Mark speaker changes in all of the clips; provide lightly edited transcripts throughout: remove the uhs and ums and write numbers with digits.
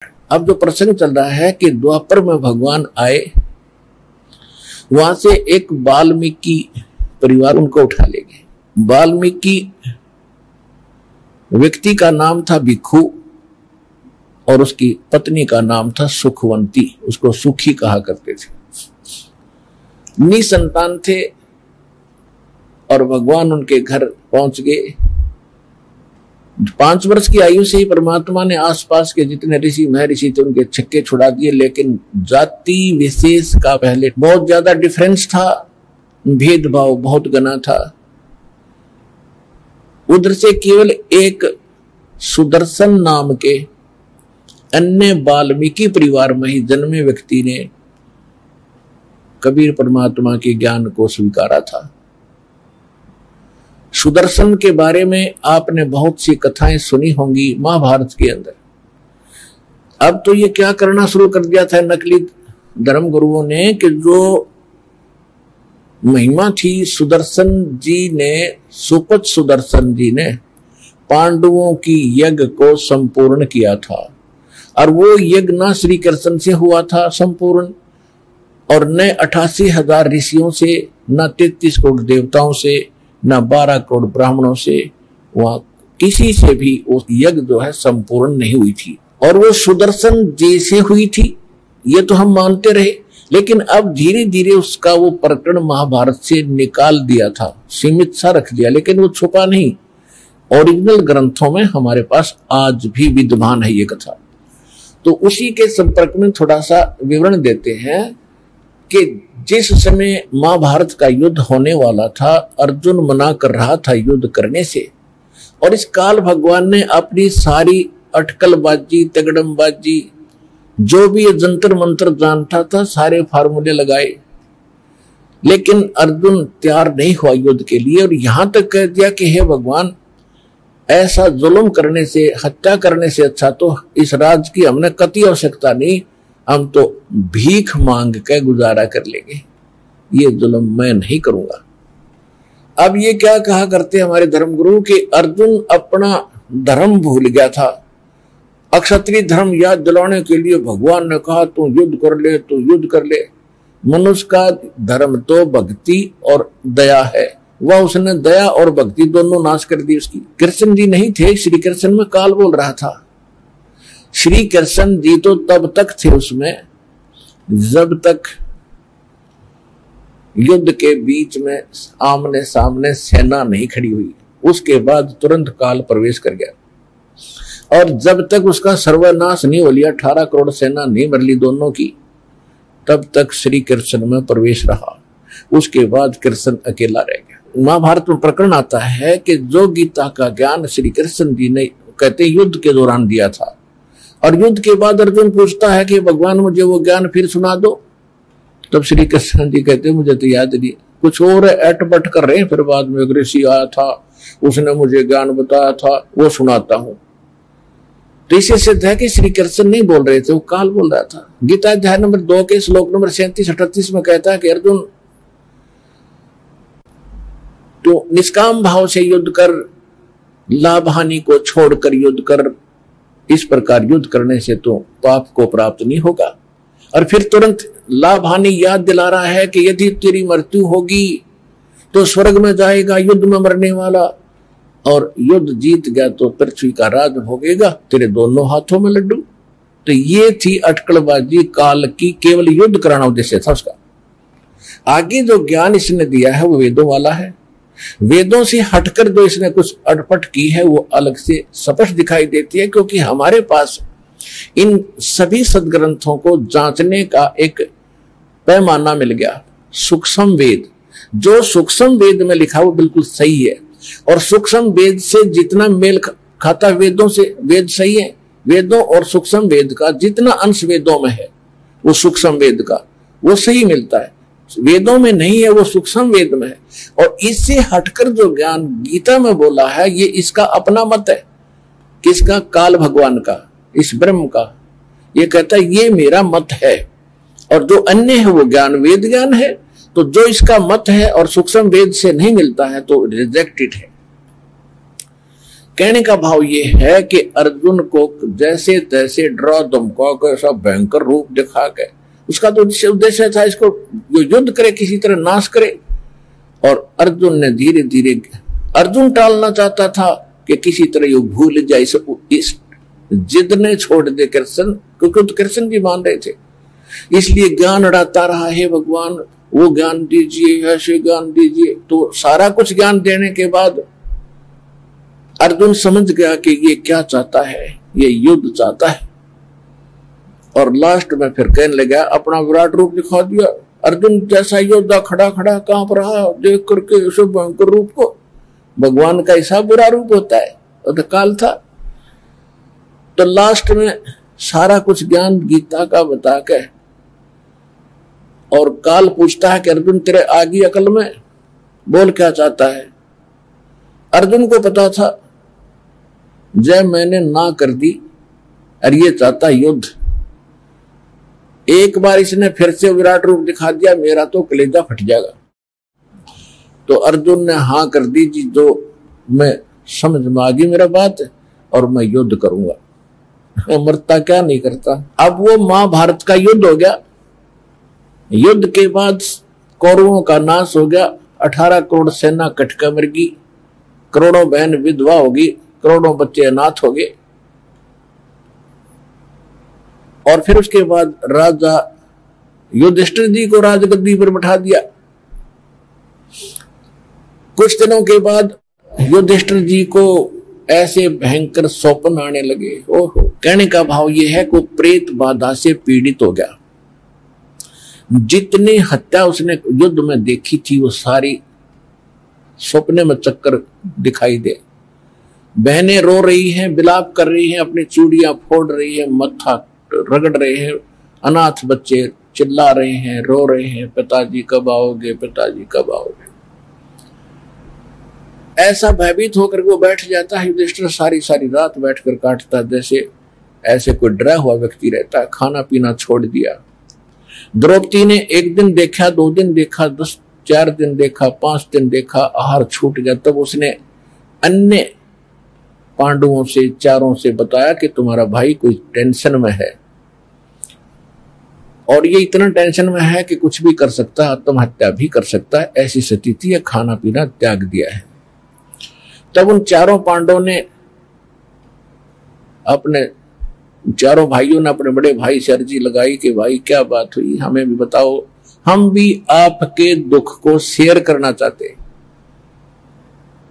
Speaker 1: अब जो प्रसंग चल रहा है कि द्वापर में भगवान आए, वहां से एक वाल्मीकि परिवार उनको उठा ले गए। वाल्मीकि व्यक्ति का नाम था भिक्षु और उसकी पत्नी का नाम था सुखवंती, उसको सुखी कहा करते थे। निसंतान थे और भगवान उनके घर पहुंच गए। 5 वर्ष की आयु से ही परमात्मा ने आसपास के जितने ऋषि महर्षि थे उनके छक्के छुड़ा दिए, लेकिन जाति विशेष का पहले बहुत ज्यादा डिफरेंस था, भेदभाव बहुत घना था। उधर से केवल एक सुदर्शन नाम के अन्य वाल्मीकि परिवार में ही जन्मे व्यक्ति ने कबीर परमात्मा के ज्ञान को स्वीकारा था। सुदर्शन के बारे में आपने बहुत सी कथाएं सुनी होंगी महाभारत के अंदर। अब तो ये क्या करना शुरू कर दिया था नकली धर्म गुरुओं ने कि जो महिमा थी सुदर्शन जी ने, सुपथ सुदर्शन जी ने पांडवों की यज्ञ को संपूर्ण किया था, और वो यज्ञ ना श्री कृष्ण से हुआ था संपूर्ण, और न 88,000 ऋषियों से, न 33 करोड़ देवताओं से, न 12 करोड़ ब्राह्मणों से, वहां किसी से भी वो यज्ञ जो है संपूर्ण नहीं हुई थी। और वो सुदर्शन जी से हुई थी ये तो हम मानते रहे, लेकिन अब धीरे धीरे उसका वो प्रकरण महाभारत से निकाल दिया था, सीमित सा रख दिया, लेकिन वो छुपा नहीं। ओरिजिनल ग्रंथों में हमारे पास आज भी विद्यमान है ये कथा। तो उसी के संपर्क में थोड़ा सा विवरण देते हैं कि जिस समय महाभारत का युद्ध होने वाला था, अर्जुन मना कर रहा था युद्ध करने से, और इस काल भगवान ने अपनी सारी अटकलबाजी, तगड़मबाजी, जो भी ये जंतर मंत्र जानता था, सारे फार्मूले लगाए, लेकिन अर्जुन तैयार नहीं हुआ युद्ध के लिए। और यहां तक कह दिया कि हे भगवान, ऐसा जुल्म करने से, हत्या करने से अच्छा तो इस राज की हमने कतई आवश्यकता नहीं, हम तो भीख मांग के गुजारा कर लेंगे, ये जुल्म मैं नहीं करूंगा। अब ये क्या कहा करते हमारे धर्मगुरु कि अर्जुन अपना धर्म भूल गया था। अक्षत्रिय धर्म याद दिलाने के लिए भगवान ने कहा तू युद्ध कर ले, तू युद्ध कर ले। मनुष्य का धर्म तो भक्ति और दया है, वह उसने दया और भक्ति दोनों नाश कर दी उसकी। कृष्ण जी नहीं थे, श्री कृष्ण में काल बोल रहा था। श्री कृष्ण जी तो तब तक थे उसमें जब तक युद्ध के बीच में आमने सामने सेना नहीं खड़ी हुई, उसके बाद तुरंत काल प्रवेश कर गया। और जब तक उसका सर्वनाश नहीं हो लिया, 18 करोड़ सेना नहीं मर ली दोनों की, तब तक श्री कृष्ण में प्रवेश रहा। उसके बाद कृष्ण अकेला रह गया। महाभारत में प्रकरण आता है कि जो गीता का ज्ञान श्री कृष्ण जी ने कहते युद्ध के दौरान दिया था, और युद्ध के बाद अर्जुन पूछता है कि भगवान मुझे वो ज्ञान फिर सुना दो, तब श्री कृष्ण जी कहते मुझे तो याद नहीं, कुछ और एटबट कर रहे हैं। फिर बाद में एक ऋषि आया था, उसने मुझे ज्ञान बताया था, वो सुनाता हूं। तो इसे सिद्ध है कि श्री कृष्ण नहीं बोल रहे थे, वो काल बोल रहा था। गीता अध्याय नंबर 2 के श्लोक नंबर 37-38 में कहता है कि अर्जुन तो निष्काम भाव से युद्ध कर, लाभ हानि को छोड़कर युद्ध कर, इस प्रकार युद्ध करने से तो पाप को प्राप्त नहीं होगा। और फिर तुरंत लाभ हानि याद दिला रहा है कि यदि तेरी मृत्यु होगी तो स्वर्ग में जाएगा युद्ध में मरने वाला, और युद्ध जीत गया तो पृथ्वी का राज भोगेगा, तेरे दोनों हाथों में लड्डू। तो ये थी अटकलबाजी काल की, केवल युद्ध कराना उद्देश्य था उसका। आगे जो ज्ञान इसने दिया है वो वेदों वाला है। वेदों से हटकर जो इसने कुछ अटपट की है वो अलग से स्पष्ट दिखाई देती है, क्योंकि हमारे पास इन सभी सदग्रंथों को जांचने का एक पैमाना मिल गया। सूक्ष्म वेद, जो सूक्ष्म वेद में लिखा वो बिल्कुल सही है, और सूक्ष्म वेद से जितना मेल खाता वेदों से, वेद सही है। वेदों और सूक्ष्म वेद का जितना अंश वेदों में है वो सूक्ष्म वेद का वो सही मिलता है, वेदों में नहीं है वो सूक्ष्म वेद में है। और इससे हटकर जो ज्ञान गीता में बोला है ये इसका अपना मत है। किसका? काल भगवान का, इस ब्रह्म का। ये कहता है ये मेरा मत है, और जो अन्य है वो ज्ञान वेद ज्ञान है। तो जो इसका मत है और सूक्ष्म वेद से नहीं मिलता है तो रिजेक्टेड है। कहने का भाव ये है कि अर्जुन को जैसे तैसे डरा धमका के ऐसा भयंकर रूप दिखा के, उसका तो उद्देश्य था इसको युद्ध करे, किसी तरह नाश करे। और अर्जुन ने धीरे धीरे, अर्जुन टालना चाहता था कि किसी तरह ये भूल जाए, इस जिद ने छोड़ दे कृष्ण, क्योंकि तो कृष्ण भी मान रहे थे। इसलिए ज्ञान अड़ाता रहा, है भगवान वो ज्ञान दीजिए, ऐसे ज्ञान दीजिए। तो सारा कुछ ज्ञान देने के बाद अर्जुन समझ गया कि ये क्या चाहता है, ये युद्ध चाहता है। और लास्ट में फिर कहने लगा, अपना विराट रूप दिखा दिया। अर्जुन जैसा योद्धा खड़ा खड़ा कांप रहा देख करके उस भयंकर रूप को। भगवान का ऐसा बुरा रूप होता है, और काल था। तो लास्ट में सारा कुछ ज्ञान गीता का बता के, और काल पूछता है कि अर्जुन तेरे आगे अकल में बोल क्या चाहता है। अर्जुन को पता था जय मैंने ना कर दी, और ये चाहता युद्ध। एक बार इसने फिर से विराट रूप दिखा दिया, मेरा तो कलेजा फट जाएगा। तो अर्जुन ने हाँ कर दी, जी जो मैं समझ में आ गई मेरा बात, और मैं युद्ध करूंगा। मरता क्या नहीं करता। अब वो महाभारत का युद्ध हो गया। युद्ध के बाद कौरवों का नाश हो गया। 18 करोड़ सेना कटका मर गई, करोड़ों बहन विधवा होगी, करोड़ों बच्चे अनाथ हो गए। और फिर उसके बाद राजा युधिष्ठिर जी को राजगद्दी पर बैठा दिया। कुछ दिनों के बाद युधिष्ठिर जी को ऐसे भयंकर स्वप्न आने लगे। ओहो, कहने का भाव यह है कि प्रेत बाधा से पीड़ित हो गया। जितनी हत्या उसने युद्ध में देखी थी वो सारी सपने में चक्कर दिखाई दे। बहनें रो रही हैं, विलाप कर रही हैं, अपनी चूड़ियां फोड़ रही हैं, मत्था रगड़ रहे हैं। अनाथ बच्चे चिल्ला रहे हैं, रो रहे हैं, पिताजी कब आओगे, पिताजी कब आओगे। ऐसा भयभीत होकर वो बैठ जाता है। युधिष्ठिर सारी सारी रात बैठकर काटता, जैसे ऐसे कोई डरा हुआ व्यक्ति रहता है। खाना पीना छोड़ दिया। द्रौपदी ने एक दिन देखा, 2 दिन देखा, 4 दिन देखा, 5 दिन देखा, आहार छूट गया। तब उसने अन्य पांडवों से, चारों से बताया कि तुम्हारा भाई कोई टेंशन में है, और ये इतना टेंशन में है कि कुछ भी कर सकता है, आत्महत्या भी कर सकता है। ऐसी स्थिति है, खाना पीना त्याग दिया है। तब उन चारों पांडवों ने, अपने चारों भाइयों ने अपने बड़े भाई से अर्जी लगाई कि भाई क्या बात हुई, हमें भी बताओ, हम भी आपके दुख को शेयर करना चाहते।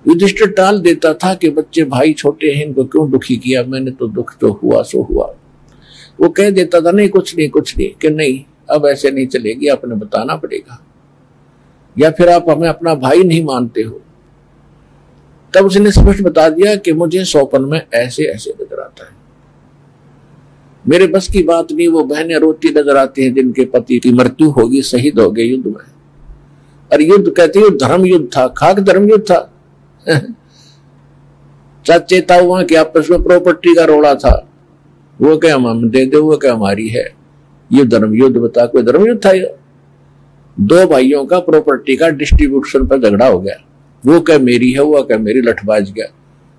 Speaker 1: युधिष्ठिर टाल देता था कि बच्चे भाई छोटे हैं, इनको क्यों दुखी किया, मैंने तो दुख जो हुआ सो हुआ। वो कह देता था नहीं कुछ नहीं कुछ नहीं, कि नहीं अब ऐसे नहीं चलेगी, आपने बताना पड़ेगा, या फिर आप हमें अपना भाई नहीं मानते हो। तब उसने स्पष्ट बता दिया कि मुझे स्वप्न में ऐसे ऐसे नजर आता है, मेरे बस की बात नहीं। वो बहनें रोती नजर आती हैं जिनके पति की मृत्यु होगी, शहीद हो गए युद्ध में। और युद्ध कहते हैं धर्म युद्ध था, खाक धर्म युद्ध था। चाचे ताऊआ के आपस में प्रॉपर्टी का रोड़ा था, वो क्या हम दे दे, वो क्या हमारी है। ये धर्म युद्ध बता, कोई धर्म युद्ध था ये? 2 भाइयों का प्रॉपर्टी का डिस्ट्रीब्यूशन पर झगड़ा हो गया, वो क्या मेरी है, वो क्या मेरी, लठबाज गया।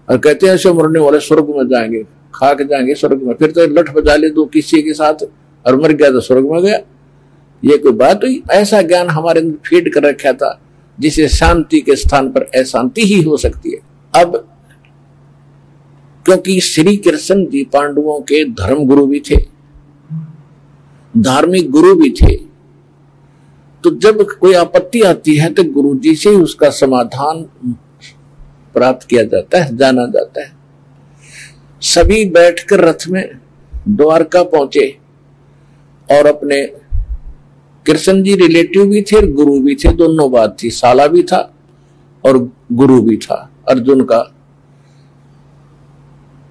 Speaker 1: और कहते हैं ऐसे मरने वाले स्वर्ग में जाएंगे, खाक जाएंगे स्वर्ग में। फिर तो लठ बजा ले दो किसी के साथ और मर गया तो स्वर्ग में गया। ये कोई बात हुई? ऐसा ज्ञान हमारे अंदर फीड कर रखा था, जिसे शांति के स्थान पर अशांति ही हो सकती है। अब क्योंकि श्री कृष्ण जी पांडवों के धर्म गुरु भी थे, धार्मिक गुरु भी थे, तो जब कोई आपत्ति आती है तो गुरु जी से ही उसका समाधान प्राप्त किया जाता है, जाना जाता है। सभी बैठकर रथ में द्वारका पहुंचे, और अपने कृष्ण जी रिलेटिव भी थे, गुरु भी थे, दोनों बात थी। साला भी था और गुरु भी था अर्जुन का।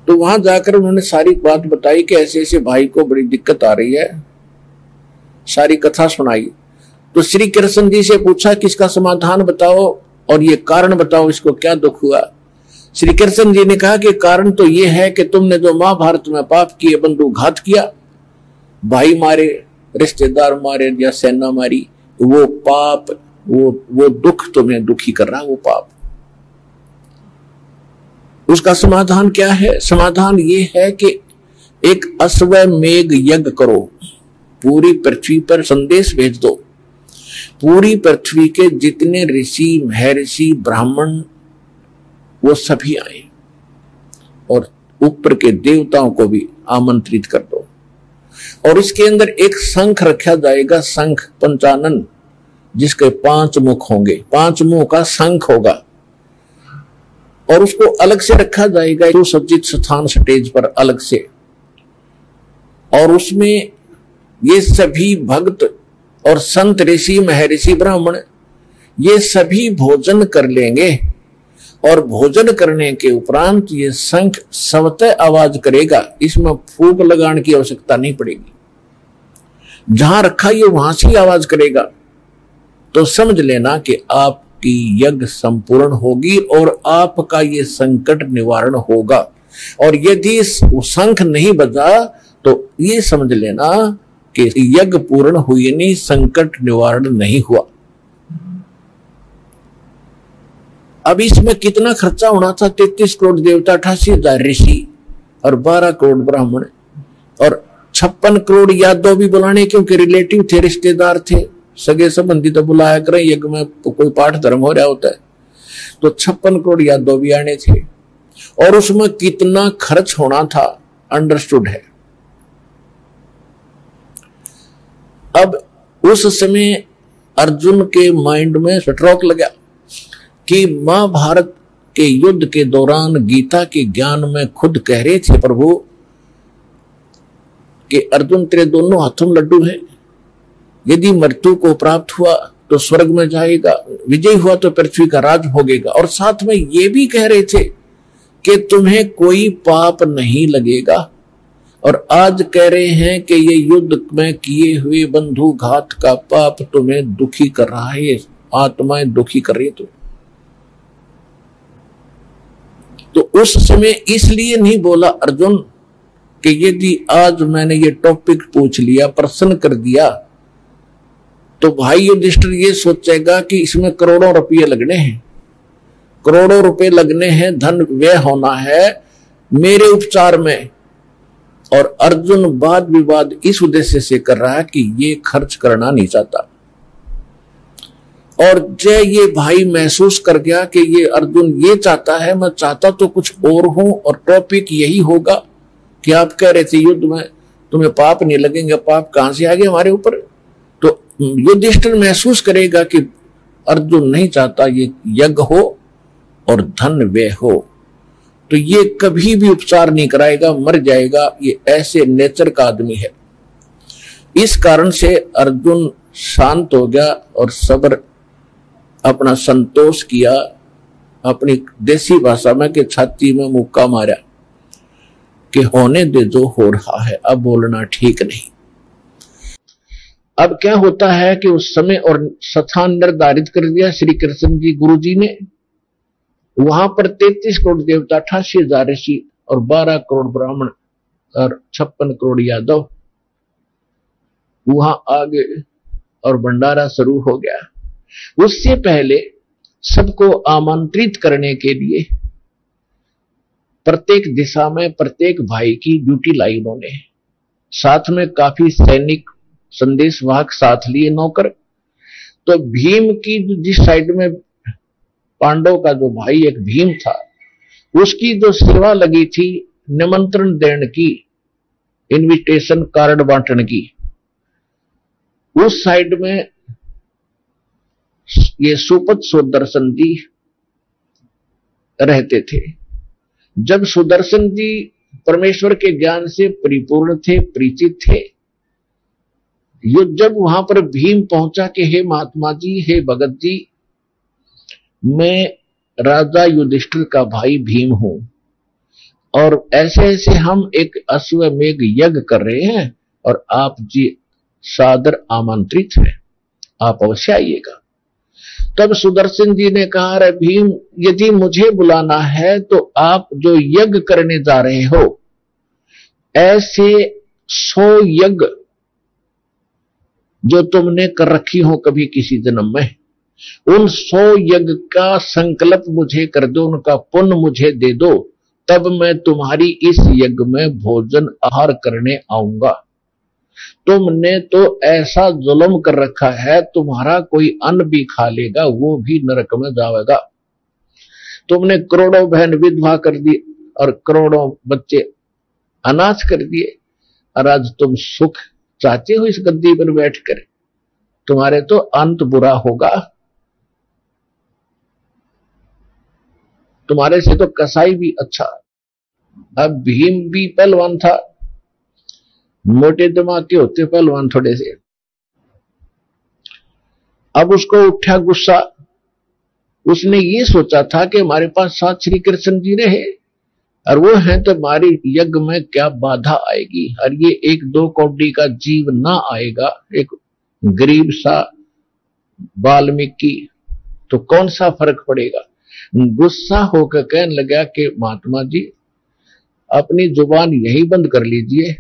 Speaker 1: तो वहां जाकर उन्होंने सारी बात बताई कि ऐसे ऐसे भाई को बड़ी दिक्कत आ रही है, सारी कथा सुनाई। तो श्री कृष्ण जी से पूछा कि इसका समाधान बताओ और ये कारण बताओ, इसको क्या दुख हुआ। श्री कृष्ण जी ने कहा कि कारण तो ये है कि तुमने जो महाभारत में पाप किए, बंधु घात किया, भाई मारे, रिश्तेदार मारे या सेना मारी, वो पाप, वो दुख तुम्हें दुखी कर रहा है, वो पाप। उसका समाधान क्या है? समाधान ये है कि एक अश्वमेघ यज्ञ करो, पूरी पृथ्वी पर संदेश भेज दो, पूरी पृथ्वी के जितने ऋषि महर्षि ब्राह्मण वो सभी आए और ऊपर के देवताओं को भी आमंत्रित कर दो। और इसके अंदर एक शंख रखा जाएगा, शंख पंचानन, जिसके 5 मुख होंगे, 5 मुंह का शंख होगा, और उसको अलग से रखा जाएगा सुसज्जित स्थान स्टेज पर अलग से। और उसमें ये सभी भक्त और संत ऋषि महर्षि ब्राह्मण ये सभी भोजन कर लेंगे, और भोजन करने के उपरांत ये शंख स्वतः आवाज करेगा, इसमें फूंक लगाने की आवश्यकता नहीं पड़ेगी, जहां रखा ये वहां से आवाज करेगा। तो समझ लेना कि आपकी यज्ञ संपूर्ण होगी और आपका ये संकट निवारण होगा। और यदि शंख नहीं बजा तो ये समझ लेना कि यज्ञ पूर्ण हुई नहीं, संकट निवारण नहीं हुआ। अब इसमें कितना खर्चा होना था? 33 करोड़ देवता, 88,000 ऋषि और 12 करोड़ ब्राह्मण और 56 करोड़ यादव भी बुलाने, क्योंकि रिलेटिव थे, रिश्तेदार थे, सगे संबंधी तो बुलाया करें, यज्ञ में कोई पाठ धर्म हो रहा होता है। तो 56 करोड़ यादव भी आने थे। और उसमें कितना खर्च होना था अंडरस्टूड है। अब उस समय अर्जुन के माइंड में स्ट्रोक लगा कि महाभारत के युद्ध के दौरान गीता के ज्ञान में खुद कह रहे थे प्रभु कि अर्जुन तेरे दोनों हाथों में लड्डू है, यदि मृत्यु को प्राप्त हुआ तो स्वर्ग में जाएगा, विजय हुआ तो पृथ्वी का राज भोगेगा। और साथ में ये भी कह रहे थे कि तुम्हें कोई पाप नहीं लगेगा। और आज कह रहे हैं कि ये युद्ध में किए हुए बंधुघात का पाप तुम्हें दुखी कर रहा है, ये आत्माएं दुखी कर रही है। तो उस समय इसलिए नहीं बोला अर्जुन कि यदि आज मैंने ये टॉपिक पूछ लिया, प्रश्न कर दिया, तो भाई युधिष्ठिर ये सोचेगा कि इसमें करोड़ों रुपये लगने हैं, करोड़ों रुपए लगने हैं, धन व्यय होना है मेरे उपचार में। और अर्जुन वाद विवाद इस उद्देश्य से कर रहा है कि ये खर्च करना नहीं चाहता। और जय ये भाई महसूस कर गया कि ये अर्जुन ये चाहता है, मैं चाहता तो कुछ और हूं, और टॉपिक यही होगा कि आप कह रहे थे युद्ध में तुम्हें पाप नहीं लगेंगे, पाप कहां से आ गए हमारे ऊपर। तो युधिष्ठिर महसूस करेगा कि अर्जुन नहीं चाहता ये यज्ञ हो और धन व्यय हो, तो ये कभी भी उपचार नहीं कराएगा, मर जाएगा, ये ऐसे नेचर का आदमी है। इस कारण से अर्जुन शांत हो गया और सब्र अपना संतोष किया, अपनी देसी भाषा में कि छाती में मुक्का मारा कि होने दे जो हो रहा है, अब बोलना ठीक नहीं। अब क्या होता है कि उस समय और स्थान निर्धारित कर दिया श्री कृष्ण जी गुरु जी ने। वहां पर 33 करोड़ देवता, 88,000 ऋषि और 12 करोड़ ब्राह्मण और 56 करोड़ यादव वहां आ गए और भंडारा शुरू हो गया। उससे पहले सबको आमंत्रित करने के लिए प्रत्येक दिशा में प्रत्येक भाई की ड्यूटी लाई उन्होंने, साथ में काफी सैनिक संदेशवाहक साथ लिए नौकर। तो भीम की जिस साइड में पांडव का जो भाई एक भीम था, उसकी जो सेवा लगी थी निमंत्रण देने की, इनविटेशन कार्ड बांटने की, उस साइड में ये सुपथ सुदर्शन जी रहते थे। जब सुदर्शन जी परमेश्वर के ज्ञान से परिपूर्ण थे, परिचित थे, जब वहां पर भीम पहुंचा कि हे महात्मा जी, हे भगत जी, मैं राजा युधिष्ठिर का भाई भीम हूं और ऐसे ऐसे हम एक अश्वमेघ यज्ञ कर रहे हैं और आप जी सादर आमंत्रित हैं, आप अवश्य आइएगा। तब सुदर्शन जी ने कहा, अरे भीम, यदि मुझे बुलाना है तो आप जो यज्ञ करने जा रहे हो, ऐसे 100 यज्ञ जो तुमने कर रखी हो कभी किसी जन्म में, उन 100 यज्ञ का संकल्प मुझे कर दो, उनका पुण्य मुझे दे दो, तब मैं तुम्हारी इस यज्ञ में भोजन आहार करने आऊंगा। तुमने तो ऐसा जुल्म कर रखा है, तुम्हारा कोई अन्न भी खा लेगा वो भी नरक में जाएगा। तुमने करोड़ों बहन विधवा कर दी और करोड़ों बच्चे अनाथ कर दिए, और आज तुम सुख चाहते हो इस गद्दी पर बैठकर। तुम्हारे तो अंत बुरा होगा। तुम्हारे से तो कसाई भी अच्छा। अब भीम भी पहलवान था, मोटे दिमाग के होते पहलवान थोड़े से। अब उसको उठा गुस्सा। उसने ये सोचा था कि हमारे पास साथ श्री कृष्ण जी रहे और वो हैं तो हमारी यज्ञ में क्या बाधा आएगी, और ये एक दो कौड़ी का जीव ना आएगा, एक गरीब सा वाल्मीकि, तो कौन सा फर्क पड़ेगा। गुस्सा होकर कहने लगा कि महात्मा जी अपनी जुबान यही बंद कर लीजिए,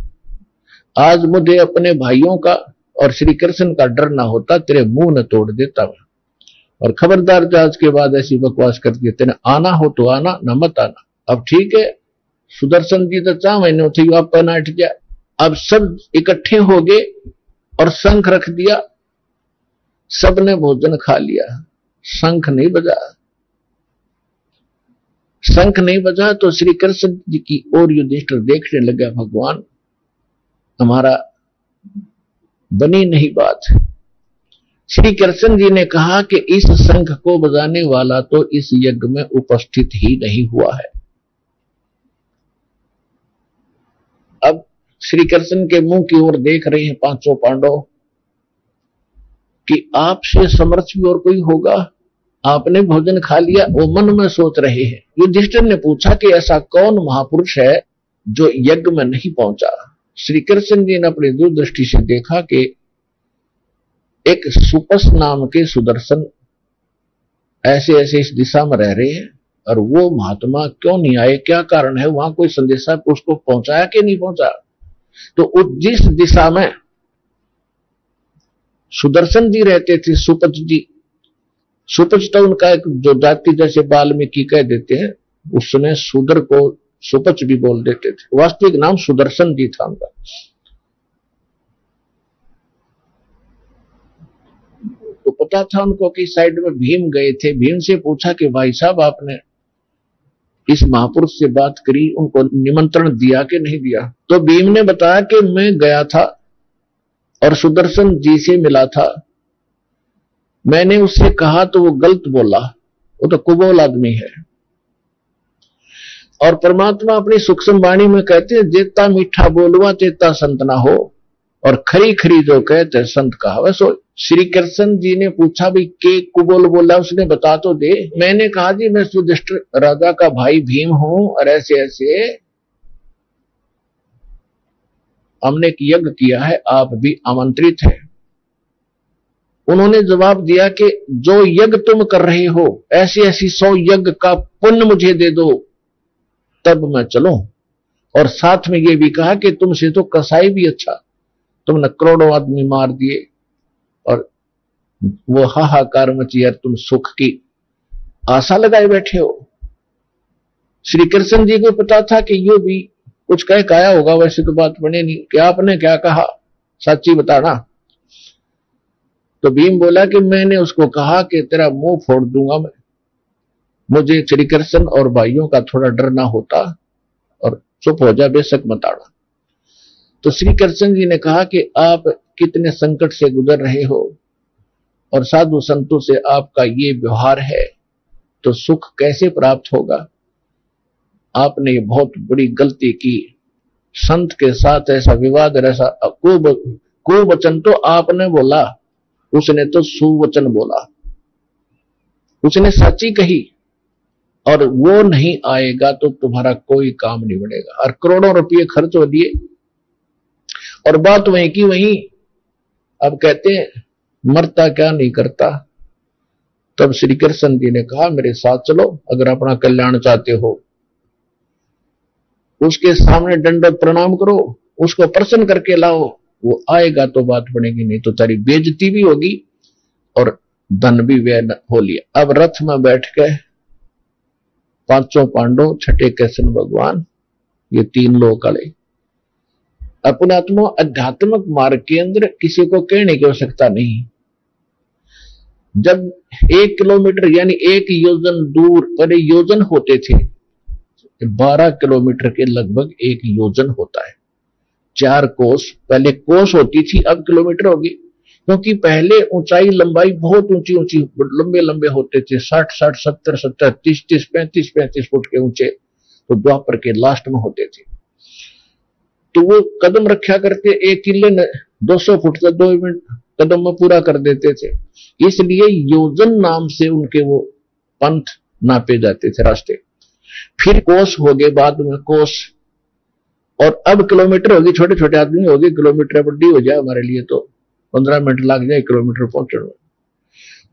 Speaker 1: आज मुझे अपने भाइयों का और श्री कृष्ण का डर ना होता तेरे मुंह न तोड़ देता मैं, और खबरदार आज के बाद ऐसी बकवास कर दी, तेने आना हो तो आना, न मत आना। अब ठीक है, सुदर्शन जी तो 4 महीने थे आप नाट गया। अब सब इकट्ठे हो गए और शंख रख दिया, सबने भोजन खा लिया, शंख नहीं बजा। शंख नहीं बजा तो श्री कृष्ण जी की ओर युधिष्ठिर देखने लगा, भगवान हमारा बनी नहीं बात। श्री कृष्ण जी ने कहा कि इस शंख को बजाने वाला तो इस यज्ञ में उपस्थित ही नहीं हुआ है। अब श्री कृष्ण के मुंह की ओर देख रहे हैं पांचों पांडव कि आपसे समर्थ भी और कोई होगा, आपने भोजन खा लिया, वो मन में सोच रहे हैं। युधिष्ठिर ने पूछा कि ऐसा कौन महापुरुष है जो यज्ञ में नहीं पहुंचा। श्री कृष्ण जी ने अपनी दूरदृष्टि से देखा कि एक सुपस नाम के सुदर्शन ऐसे ऐसे इस दिशा में रह रहे हैं, और वो महात्मा क्यों नहीं आए, क्या कारण है, वहां कोई संदेशा उसको पहुंचाया कि नहीं पहुंचा। तो जिस दिशा में सुदर्शन जी रहते थे, सुपच जी, सुपच तो उनका एक जो जाति जैसे वाल्मीकि कह देते हैं, उस समय शूद्र को सुपच भी बोल देते थे, वास्तविक नाम सुदर्शन जी था उनका। तो पता था उनको कि साइड में भीम गए थे। भीम से पूछा कि भाई साहब आपने इस महापुरुष से बात करी, उनको निमंत्रण दिया कि नहीं दिया। तो भीम ने बताया कि मैं गया था और सुदर्शन जी से मिला था, मैंने उससे कहा तो वो गलत बोला, वो तो कुबोल आदमी है। और परमात्मा अपनी सूक्ष्म वाणी में कहते हैं, जेता मीठा बोलवा तेता संत ना हो, और खरी खरी जो कहते संत कहावे सो। श्री कृष्ण जी ने पूछा भी के कुबोल बोला, उसने बता तो दे। मैंने कहा जी मैं युधिष्ठिर राजा का भाई भीम हूं, और ऐसे ऐसे हमने एक यज्ञ किया है, आप भी आमंत्रित हैं। उन्होंने जवाब दिया कि जो यज्ञ तुम कर रहे हो ऐसी ऐसी 100 यज्ञ का पुण्य मुझे दे दो, तब मैं चलूं। और साथ में ये भी कहा कि तुमसे तो कसाई भी अच्छा, तुमने करोड़ों आदमी मार दिए और वो हाहाकार मची, यार तुम सुख की आशा लगाए बैठे हो। श्री कृष्ण जी को पता था कि यो भी कुछ कह काया होगा, वैसे तो बात बने नहीं कि आपने क्या कहा, सच्ची बताना। तो भीम बोला कि मैंने उसको कहा कि तेरा मुंह फोड़ दूंगा मैं, मुझे श्री कृष्ण और भाइयों का थोड़ा डर ना होता, और चुप हो जा, बेशक मत आना। तो श्री कृष्ण जी ने कहा कि आप कितने संकट से गुजर रहे हो और साधु संतों से आपका ये व्यवहार है, तो सुख कैसे प्राप्त होगा। आपने ये बहुत बड़ी गलती की, संत के साथ ऐसा विवाद, ऐसा कुवचन तो आपने बोला, उसने तो सुवचन बोला, उसने सच्ची कही, और वो नहीं आएगा तो तुम्हारा कोई काम नहीं बनेगा। और करोड़ों रुपये खर्च हो दिए और बात वहीं की वहीं। अब कहते हैं मरता क्या नहीं करता। तब श्री कृष्ण जी ने कहा मेरे साथ चलो, अगर अपना कल्याण चाहते हो। उसके सामने दंडवत प्रणाम करो, उसको प्रसन्न करके लाओ, वो आएगा तो बात बनेगी, नहीं तो तेरी बेइज्जती भी होगी और धन भी व्यय हो लिया। अब रथ में बैठ के पांचों पांडव, छठे कृष्ण भगवान, ये तीन लोक वाले। अपनात्मा आध्यात्मिक मार्ग के अंदर किसी को कहने की आवश्यकता नहीं। जब 1 किलोमीटर यानी 1 योजन दूर, पहले योजन होते थे, 12 किलोमीटर के लगभग 1 योजन होता है। 4 कोस, पहले कोस होती थी, अब किलोमीटर होगी, क्योंकि पहले ऊंचाई लंबाई बहुत ऊंची ऊंची लंबे लंबे होते थे, 60 60 70 70 30 30 35 35 फुट के ऊंचे, तो द्वापर के लास्ट में होते थे। तो वो कदम रखा करके 1 किले 200 फुट का 2 मिनट कदम में पूरा कर देते थे, इसलिए योजन नाम से उनके वो पंथ नापे जाते थे रास्ते। फिर कोस हो गए, बाद में कोस, और अब किलोमीटर होगी। छोटे छोटे आदमी होगी, किलोमीटर बड़ी हो जाए हमारे लिए तो 15 मिनट लग जाए किलोमीटर पहुंचने में।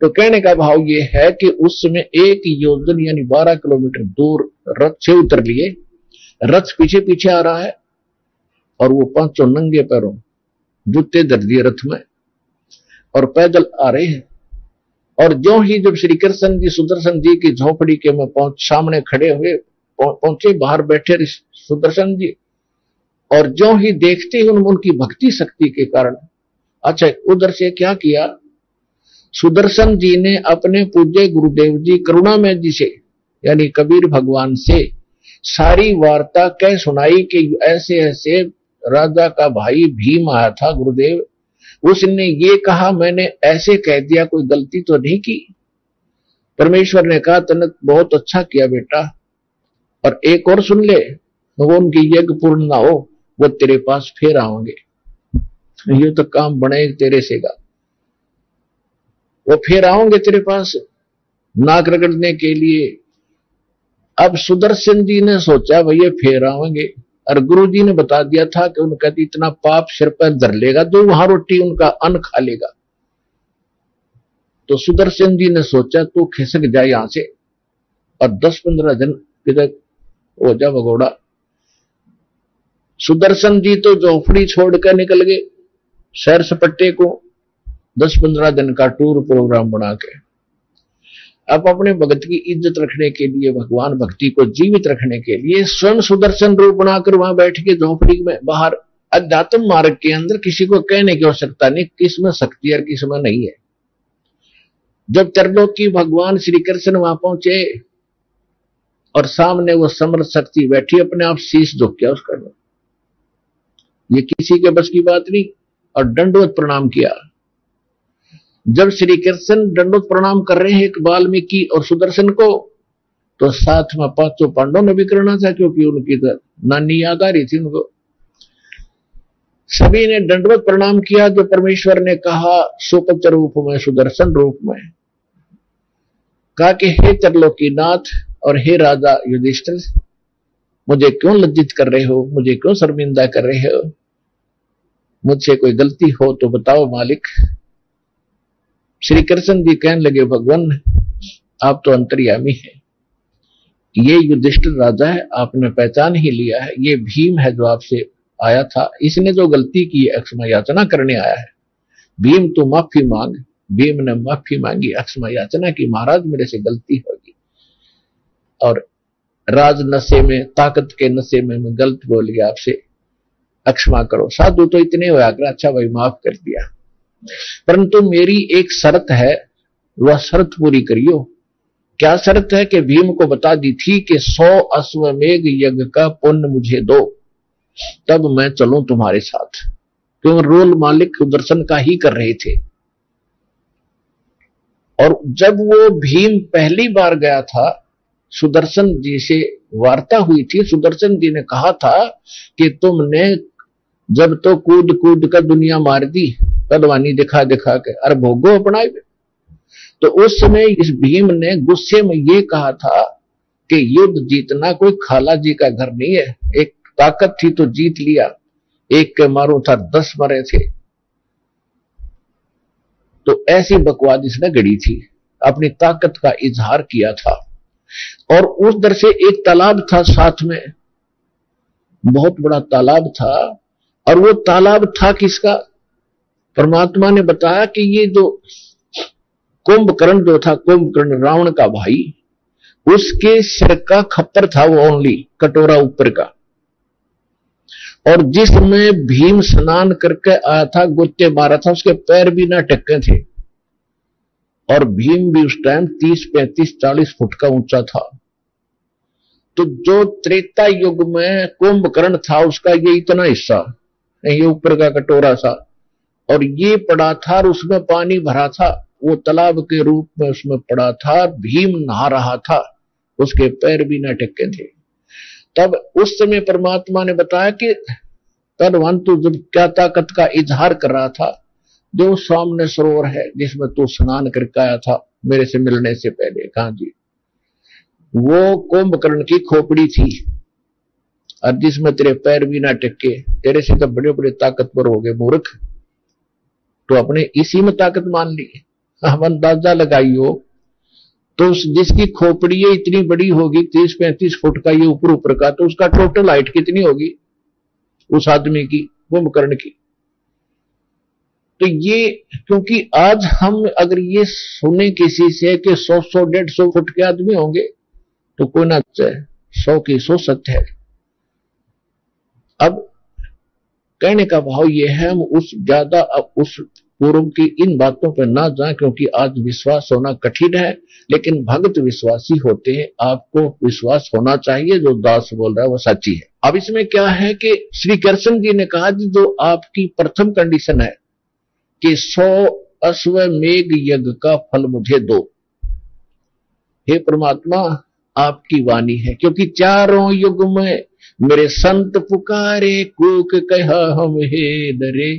Speaker 1: तो कहने का भाव ये है कि उस समय 1 योजन यानी 12 किलोमीटर दूर रथ से उतर लिए, रथ पीछे पीछे आ रहा है, और वो पांचों नंगे पैरों जूते धर दिए रथ में और पैदल आ रहे हैं। और जो ही जब श्री कृष्ण जी सुदर्शन जी की झोपड़ी के में सामने खड़े हुए पहुंचे, बाहर बैठे सुदर्शन जी, और जो ही देखते ही उनकी भक्ति शक्ति के कारण, अच्छा उधर से क्या किया, सुदर्शन जी ने अपने पूज्य गुरुदेव जी करुणामय जी से यानी कबीर भगवान से सारी वार्ता कह सुनाई कि ऐसे ऐसे राजा का भाई भीम आया था गुरुदेव, उसने ये कहा, मैंने ऐसे कह दिया, कोई गलती तो नहीं की। परमेश्वर ने कहा, तने बहुत अच्छा किया बेटा, और एक और सुन ले, वो उनकी यज्ञ पूर्ण ना हो, वो तेरे पास फिर आओगे, ये तो काम बने तेरे से गा, वो फिर आओगे तेरे पास नाक रगड़ने के लिए। अब सुदर्शन जी ने सोचा भैया फिर आओगे, और गुरु जी ने बता दिया था कि उनका इतना पाप सिर पर धर लेगा तो वहां रोटी उनका अन्न खा लेगा। तो सुदर्शन जी ने सोचा तू खिसक जाए यहां से, और 10-15 दिन किधर हो जा भगोड़ा। सुदर्शन जी तो झोपड़ी छोड़कर निकल गए सैर सपट्टे को, 10-15 दिन का टूर प्रोग्राम बना के। अब अपने भगत की इज्जत रखने के लिए, भगवान भक्ति को जीवित रखने के लिए स्वयं सुदर्शन रूप बनाकर वहां बैठ के झोपड़ी में बाहर अध्यात्म मार्ग के अंदर किसी को कहने की आवश्यकता नहीं किसमें शक्ति और किसमें नहीं है। जब त्रिलोकी भगवान श्री कृष्ण वहां पहुंचे और सामने वो समर्थ शक्ति बैठी, अपने आप शीश झुक गया उसका, ये किसी के बस की बात नहीं, और दंडवत प्रणाम किया। जब श्री कृष्ण दंडवत प्रणाम कर रहे हैं एक वाल्मीकि और सुदर्शन को, तो साथ में पांचों पांडवों ने भी करना था, क्योंकि उनकी तो नानी याद आ रही थी उनको। सभी ने दंडवत प्रणाम किया। जो परमेश्वर ने कहा सुपत्र रूप में, सुदर्शन रूप में, कहा कि हे त्रिलोकीनाथ और हे राजा युधिष्ठिर, मुझे क्यों लज्जित कर रहे हो, मुझे क्यों शर्मिंदा कर रहे हो, मुझसे कोई गलती हो तो बताओ मालिक। श्री कृष्ण जी कहने लगे, भगवान आप तो अंतर्यामी हैं, ये युधिष्ठिर राजा है, आपने पहचान ही लिया है, ये भीम है जो आपसे आया था, इसने जो गलती की है क्षमा याचना करने आया है। भीम तो माफी मांग। भीम ने माफी मांगी, क्षमा याचना की, महाराज मेरे से गलती होगी, और राज नशे में, ताकत के नशे में मैं गलत बोल गया, आपसे क्षमा करो। साधु तो इतने होया कर, अच्छा भाई माफ कर दिया, परंतु मेरी एक शर्त है, वह शर्त पूरी करियो। क्या शर्त है कि भीम को बता दी थी कि 100 अश्वमेघ यज्ञ का पुण्य मुझे दो, तब मैं चलूं तुम्हारे साथ। क्यों रोल मालिक सुदर्शन का ही कर रहे थे। और जब वो भीम पहली बार गया था, सुदर्शन जी से वार्ता हुई थी, सुदर्शन जी ने कहा था कि तुमने जब तो कूद कूद कर दुनिया मार दी, पहलवानी दिखा दिखा के, अरे भोगो अपनाए। तो उस समय इस भीम ने गुस्से में ये कहा था कि युद्ध जीतना कोई खाला जी का घर नहीं है, एक ताकत थी तो जीत लिया, एक के मारू था 10 मरे थे। तो ऐसी बकवाद इसने गढ़ी थी, अपनी ताकत का इजहार किया था। और उस दर से एक तालाब था साथ में, बहुत बड़ा तालाब था, और वो तालाब था किसका? परमात्मा ने बताया कि ये जो कुंभकर्ण जो था, कुंभकर्ण रावण का भाई, उसके सिर का खप्पर था वो ओनली, कटोरा ऊपर का, और जिसमें भीम स्नान करके आया था, गुत्ते मारा था, उसके पैर भी ना टक्के थे। और भीम भी उस टाइम 30, 35, 40 फुट का ऊंचा था। तो जो त्रेता युग में कुंभकर्ण था उसका ये इतना हिस्सा, ये ऊपर का कटोरा था, और ये पड़ा था और उसमें पानी भरा था, वो तालाब के रूप में उसमें पड़ा था। भीम नहा रहा था, उसके पैर भी न टक्के थे। तब उस समय परमात्मा ने बताया कि तदवन तू जब क्या ताकत का इजहार कर रहा था, जो सामने सरोवर है जिसमें तू स्नान करके आया था मेरे से मिलने से पहले, कहा जी वो कुंभकर्ण की खोपड़ी थी, और जिसमें तेरे पैर भी ना टके, तेरे से तो बड़े बड़े ताकतवर हो गए मूर्ख, तो अपने इसी में ताकत मान ली। हम अंदाजा लगाइयो, तो जिसकी खोपड़ी इतनी बड़ी होगी 30-35 फुट का, ये ऊपर ऊपर का, तो उसका टोटल हाइट कितनी होगी उस आदमी की, कुंभकर्ण की। तो ये, क्योंकि आज हम अगर ये सुने किसी से कि 100-150 फुट के आदमी होंगे, तो कोई ना 100 की 100 सत्य है। अब कहने का भाव ये है, हम उस पूर्व की इन बातों पर ना जाएं, क्योंकि आज विश्वास होना कठिन है, लेकिन भक्त विश्वासी होते हैं। आपको विश्वास होना चाहिए, जो दास बोल रहा है वो सच्ची है। अब इसमें क्या है कि श्री कृष्ण जी ने कहा कि जो आपकी प्रथम कंडीशन है कि 100 अश्वमेघ यज्ञ का फल मुझे दो। हे परमात्मा, आपकी वाणी है, क्योंकि चारों युग में मेरे संत पुकारे, कूक कहा हम हे दरे,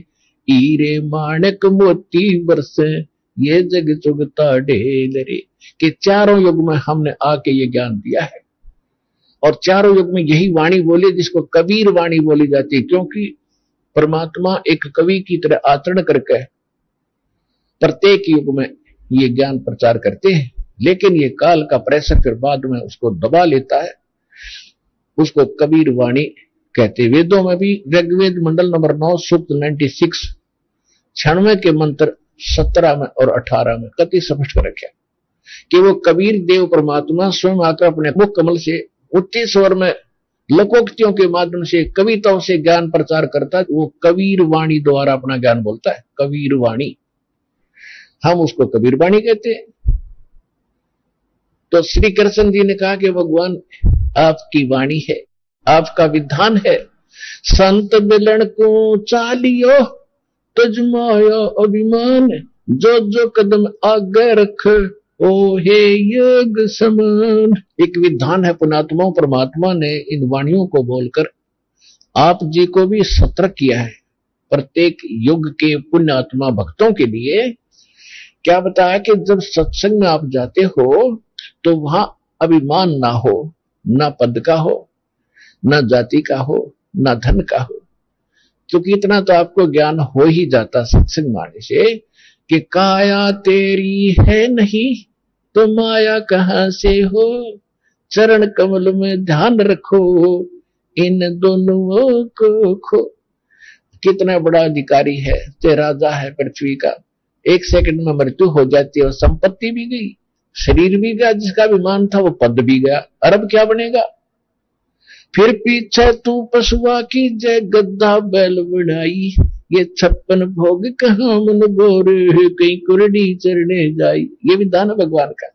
Speaker 1: हीरे माणक मोती बरसे, ये जग चुगता ढेल रे। कि चारों युग में हमने आके ये ज्ञान दिया है, और चारों युग में यही वाणी बोली जिसको कबीर वाणी बोली जाती है, क्योंकि परमात्मा एक कवि की तरह आचरण करके प्रत्येक युग में ये ज्ञान प्रचार करते हैं। लेकिन ये काल का प्रेशर फिर बाद में उसको दबा लेता है, उसको कबीर वाणी कहते। वेदों में भी ऋग्वेद मंडल नंबर 9 सूक्त 96 96 के मंत्र 17 में और 18 में कति स्पष्ट कर रखा कि वो कबीर देव परमात्मा स्वयं आकर अपने मुख कमल से उच्च स्वर में लोकोक्तियों के माध्यम से, कविताओं से ज्ञान प्रचार करता है। वो कबीर वाणी द्वारा अपना ज्ञान बोलता है, कबीर वाणी, हम उसको कबीर वाणी कहते हैं। तो श्री कृष्ण जी ने कहा कि भगवान आपकी वाणी है, आपका विधान है, संत मिलन को चालियो तजमाया अभिमान, जो जो कदम आगे रख ओ हे योग समान। एक विधान है पुणात्मा, परमात्मा ने इन वाणियों को बोलकर आप जी को भी सतर्क किया है। प्रत्येक युग के पुण्यात्मा भक्तों के लिए क्या बताया कि जब सत्संग में आप जाते हो तो वहां अभिमान ना हो, ना पद का हो, ना जाति का हो, ना धन का हो। क्योंकि इतना तो आपको ज्ञान हो ही जाता सत्संग माने से कि काया तेरी है नहीं तो माया कहां से हो, चरण कमल में ध्यान रखो इन दोनों को खो। कितना बड़ा अधिकारी है, ते राजा है पृथ्वी का, 1 सेकंड में मृत्यु हो जाती है और संपत्ति भी गई, शरीर भी गया, जिसका विमान था वो पद भी गया, अरब क्या बनेगा। फिर पीछे तू पशुआ की जय गद्दा बैल बढ़ाई, ये 56 भोग कहां मन बोर, कहीं कुरडी चरने जाई। ये विधान है भगवान का।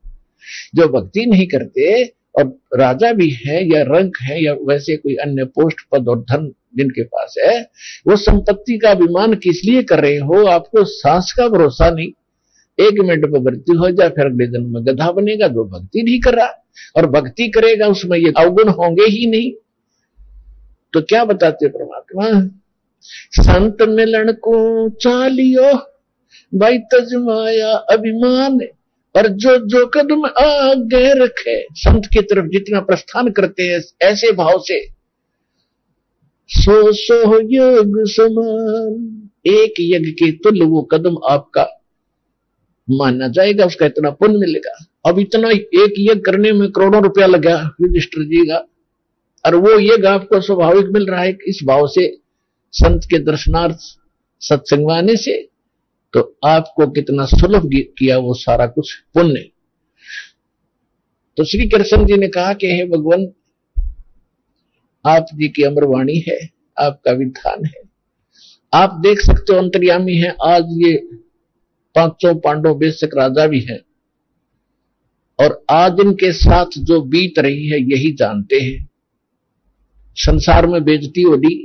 Speaker 1: जो भक्ति नहीं करते और राजा भी है या रंक है या वैसे कोई अन्य पोस्ट पद और धन जिनके पास है, वो संपत्ति का अभिमान किस लिए कर रहे हो। आपको सांस का भरोसा नहीं, 1 मिनट में मृत्यु हो जाए, फिर अगले जन्म में गधा बनेगा। जो भक्ति नहीं कर रहा और भक्ति करेगा उसमें ये अवगुण होंगे ही नहीं। तो क्या बताते परमात्मा, संत मिलन को चालियो भाई तजमाया अभिमान, और जो जो कदम आगे रखे, संत की तरफ जितना प्रस्थान करते हैं ऐसे भाव से, सो सो योग समान, एक यज्ञ के तुल्य वो कदम आपका माना जाएगा, उसका इतना पुण्य मिलेगा। अब इतना एक यज्ञ करने में करोड़ों रुपया लगा युधिष्ठिर जी का, और वो यज्ञ आपको स्वाभाविक मिल रहा है इस भाव से संत के दर्शनार्थ सत्संग आने से, तो आपको कितना सुलभ किया वो सारा कुछ पुण्य। तो श्री कृष्ण जी ने कहा कि हे भगवान, आप जी की अमरवाणी है, आपका विधान है, आप देख सकते हो अंतर्यामी है। आज ये 500 पांडव बेशक राजा भी हैं, और आज इनके साथ जो बीत रही है यही जानते हैं। संसार में बेइज्जती हो रही,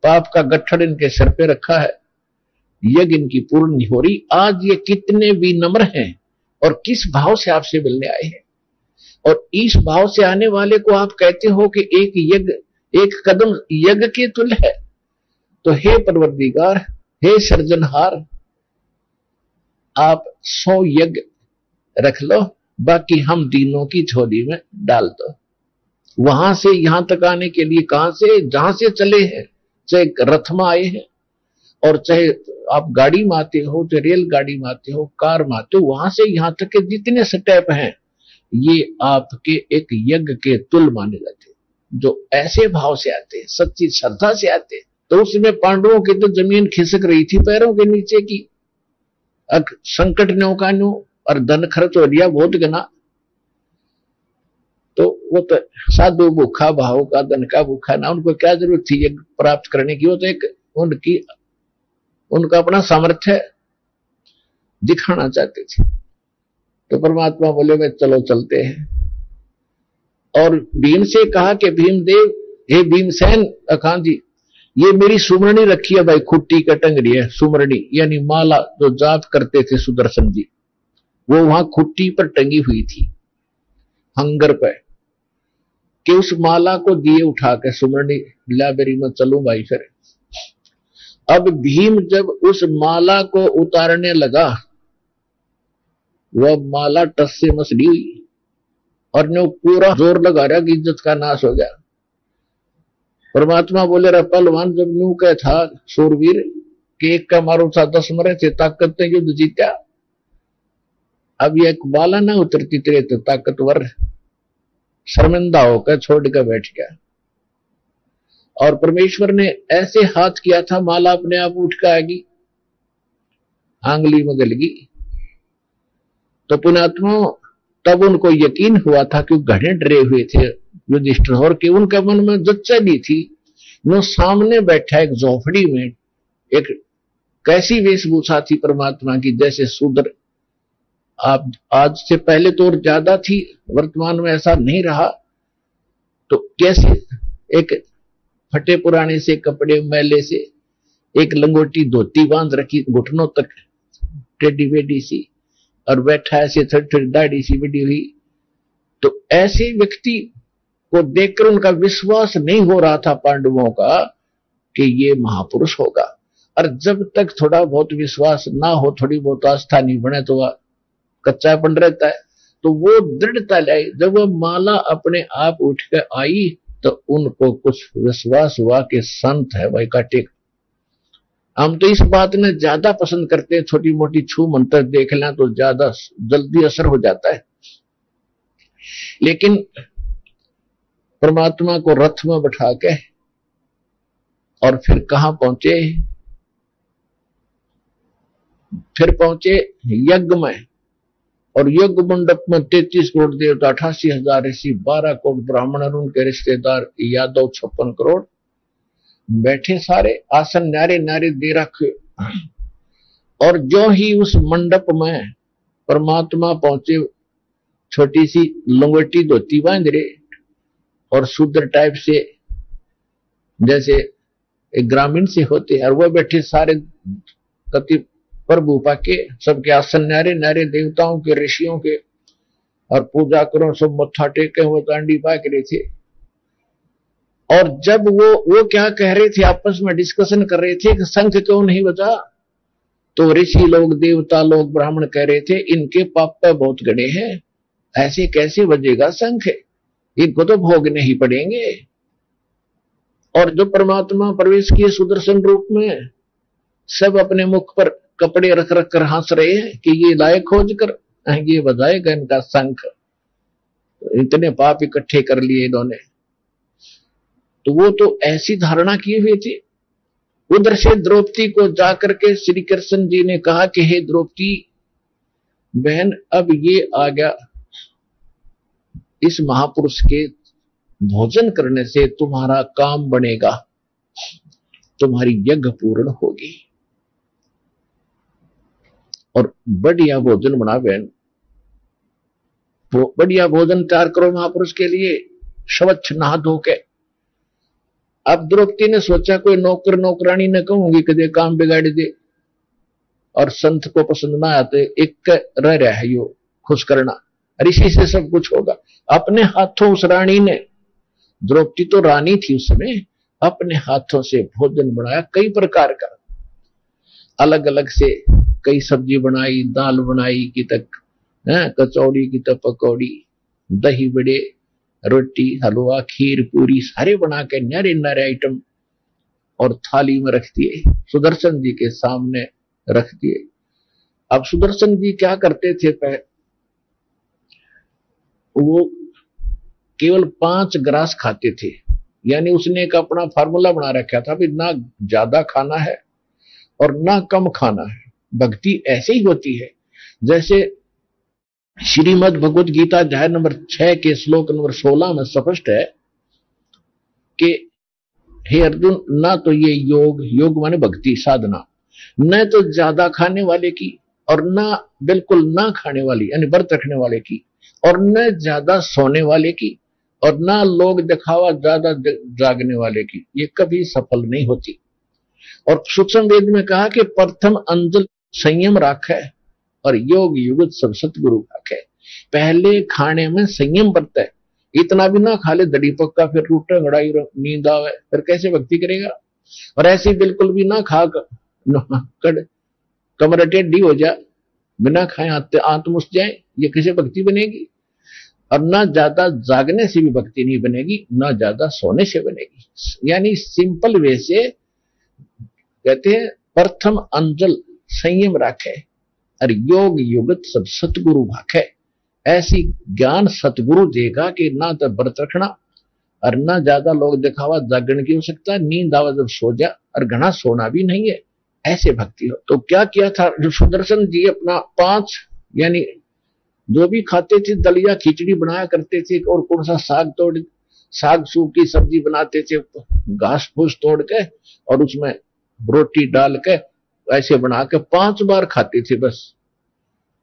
Speaker 1: पाप का गट्ठर इनके सिर पे रखा है, यज्ञ इनकी पूर्ण नहीं हो रही। आज ये कितने विनम्र हैं और किस भाव से आपसे मिलने आए हैं, और इस भाव से आने वाले को आप कहते हो कि एक यज्ञ, एक कदम यज्ञ के तुल्य है। तो हे परवरदिगार, हे सृजनहार, आप 100 यज्ञ रख लो, बाकी हम तीनों की झोली में डाल दो। वहां से यहां तक आने के लिए कहां से, जहां से चले हैं, चाहे रथ में आए हैं और चाहे आप गाड़ी में आते हो, चाहे रेलगाड़ी में आते हो, कार में आते हो, वहां से यहां तक के जितने स्टेप हैं ये आपके एक यज्ञ के तुल्य माने जाते हैं। जो ऐसे भाव से आते हैं, सच्ची श्रद्धा से आते हैं, तो उसमें पांडवों की तो जमीन खिसक रही थी पैरों के नीचे की। संकट नौकानु और धन खर्च हो दिया बहुत गना, तो वो तो साधु भूखा भाव का, धन का भूखा ना, उनको क्या जरूरत थी यज्ञ प्राप्त करने की। वो तो एक उनका अपना सामर्थ्य दिखाना चाहते थे। तो परमात्मा बोले मैं चलो चलते हैं, और भीम से कहा कि भीमदेव, हे भीमसेन अखांजी, ये मेरी सुमरणी रखी है भाई, खुट्टी का टंगरी है सुमरणी, यानी माला जो जाप करते थे सुदर्शन जी, वो वहां खुट्टी पर टंगी हुई थी हंगर पे, कि उस माला को दिए उठा के सुमरणी लाइब्रेरी में चलो भाई। फिर अब भीम जब उस माला को उतारने लगा, वह माला टस से मसली हुई और ने पूरा जोर लगा रहा कि इज्जत का नाश हो गया। परमात्मा बोले रहा पहलवान, जब न्यू का था शूरवीर कि एक का मारो था 10 मरे थे, ताकत ने युद्ध जीता। अब ये एक माला ना उतरती तेरे तो ताकतवर शर्मिंदा होकर छोड़ कर बैठ गया, और परमेश्वर ने ऐसे हाथ किया था, माला अपने आप उठ कर आएगी, आंगली में गल गई। तो पुण्यात्मा तब उनको यकीन हुआ था कि घड़े डरे हुए थे युधिष्ठिर, और कि उनके मन में जच्चा भी थी, वो सामने बैठा एक झोपड़ी में, एक कैसी वेशभूषा थी परमात्मा की, जैसे शूद्र। आप आज से पहले तो और ज्यादा थी, वर्तमान में ऐसा नहीं रहा। तो कैसे एक फटे पुराने से कपड़े मैले से, एक लंगोटी धोती बांध रखी घुटनों तक टेढ़ी बेडी सी, और बैठा ऐसे थोड़ी दाढ़ी सी बड़ी हुई। तो ऐसे व्यक्ति को देखकर उनका विश्वास नहीं हो रहा था पांडवों का कि ये महापुरुष होगा। और जब तक थोड़ा बहुत विश्वास ना हो, थोड़ी बहुत आस्था नहीं बने, तो वह कच्चापन रहता है। तो वो दृढ़ता लाई, जब वह माला अपने आप उठ कर आई तो उनको कुछ विश्वास हुआ कि संत है भाई का टेक। हम तो इस बात में ज्यादा पसंद करते हैं, छोटी मोटी छू मंत्र देख लें तो ज्यादा जल्दी असर हो जाता है। लेकिन परमात्मा को रथ में बैठा के और फिर कहां पहुंचे, फिर पहुंचे यज्ञ में, और यज्ञ मंडप में 33 करोड़ देवता, 88,000 ऋषि, 12 करोड़ ब्राह्मण और उनके रिश्तेदार यादव 56 करोड़ बैठे, सारे आसन न्यारे न्यारे दे रखे। और जो ही उस मंडप में परमात्मा पहुंचे, छोटी सी लंगोटी धोती बांध रहे और शूद्र टाइप से, जैसे एक ग्रामीण से होते हैं, और वह बैठे सारे कति प्रभु पाके, सबके आसन न्यारे न्यारे देवताओं के, ऋषियों के, और पूजा करो, सब मत्था टेके हुए दांडी पाक रहे थे। और जब वो क्या कह रहे थे, आपस में डिस्कशन कर रहे थे कि शंख क्यों नहीं बजा, तो ऋषि लोग, देवता लोग, ब्राह्मण कह रहे थे इनके पाप पे बहुत गड़े हैं, ऐसे कैसे बजेगा शंख, इनको तो भोगने ही पड़ेंगे। और जो परमात्मा प्रवेश किए सुदर्शन रूप में, सब अपने मुख पर कपड़े रख रख कर हंस रहे हैं कि ये लाए खोज कर, ये बजाएगा इनका शंख, इतने पाप इकट्ठे कर लिए इन्होंने। तो वो तो ऐसी धारणा किए हुए थे। उधर से द्रौपदी को जाकर के श्री कृष्ण जी ने कहा कि हे द्रौपदी बहन, अब ये आ गया इस महापुरुष के भोजन करने से तुम्हारा काम बनेगा, तुम्हारी यज्ञ पूर्ण होगी। और बढ़िया भोजन बना बहन, बढ़िया भोजन तैयार करो महापुरुष के लिए, स्वच्छ नहा धो के। अब द्रौपदी ने सोचा कोई नौकर नौकरानी ने कहूंगी कदे काम बिगाड़ दे, और संत को पसंद ना आते, एक रह रहा है यो खुश करना, और इसी से सब कुछ होगा। अपने हाथों उस रानी ने, द्रौपदी तो रानी थी उस समय, अपने हाथों से भोजन बनाया कई प्रकार का, अलग अलग से कई सब्जी बनाई, दाल बनाई की तक कचौड़ी की तक पकौड़ी, दही बड़े, रोटी, हलवा, खीर, पूरी सारे बना के नारे नारे आइटम और थाली में रख दिए, सुदर्शन जी के सामने रख दिए। अब सुदर्शन जी क्या करते थे, वो केवल 5 ग्रास खाते थे, यानी उसने एक अपना फार्मूला बना रखा था भी ना ज्यादा खाना है और ना कम खाना है। भक्ति ऐसे ही होती है जैसे श्रीमद् भगवत गीता अध्याय नंबर 6 के श्लोक नंबर 16 में स्पष्ट है कि हे अर्जुन, ना तो ये योग माने भक्ति साधना, न तो ज्यादा खाने वाले की और ना बिल्कुल ना खाने वाली यानी व्रत रखने वाले की, और न ज्यादा सोने वाले की और ना लोग दिखावा ज्यादा जागने वाले की, ये कभी सफल नहीं होती। और सूक्ष्म वेद में कहा कि प्रथम अंजल संयम राखे और योग युगत सब सतगुरु राखे। पहले खाने में संयम बरते, इतना भी ना खा ले दड़ी पक्का, फिर रूटे गड़ाई नींद आवे, फिर कैसे भक्ति करेगा। और ऐसे बिल्कुल भी ना खा कर कमर टेढ़ी हो जाए, बिना खाए आंत मुस जाए, ये कैसे भक्ति बनेगी। और ना ज्यादा जागने से भी भक्ति नहीं बनेगी, ना ज्यादा सोने से बनेगी। यानी सिंपल वे से कहते हैं प्रथम अंजल संयम राखे और योग युगत सब सतगुरु भाखे। ऐसी ज्ञान सतगुरु देगा कि ना तो व्रत रखना और ना ज्यादा लोग दिखावा जागरण की हो सकता, नींद आवा जब सो जा, और घना सोना भी नहीं है, ऐसे भक्ति हो। तो क्या किया था जो सुदर्शन जी, अपना 5 यानी जो भी खाते थे दलिया खिचड़ी बनाया करते थे, और कौन सा साग सूग की सब्जी बनाते थे, घास फूस तोड़ के और उसमें रोटी डाल के ऐसे बना के 5 बार खाते थे, बस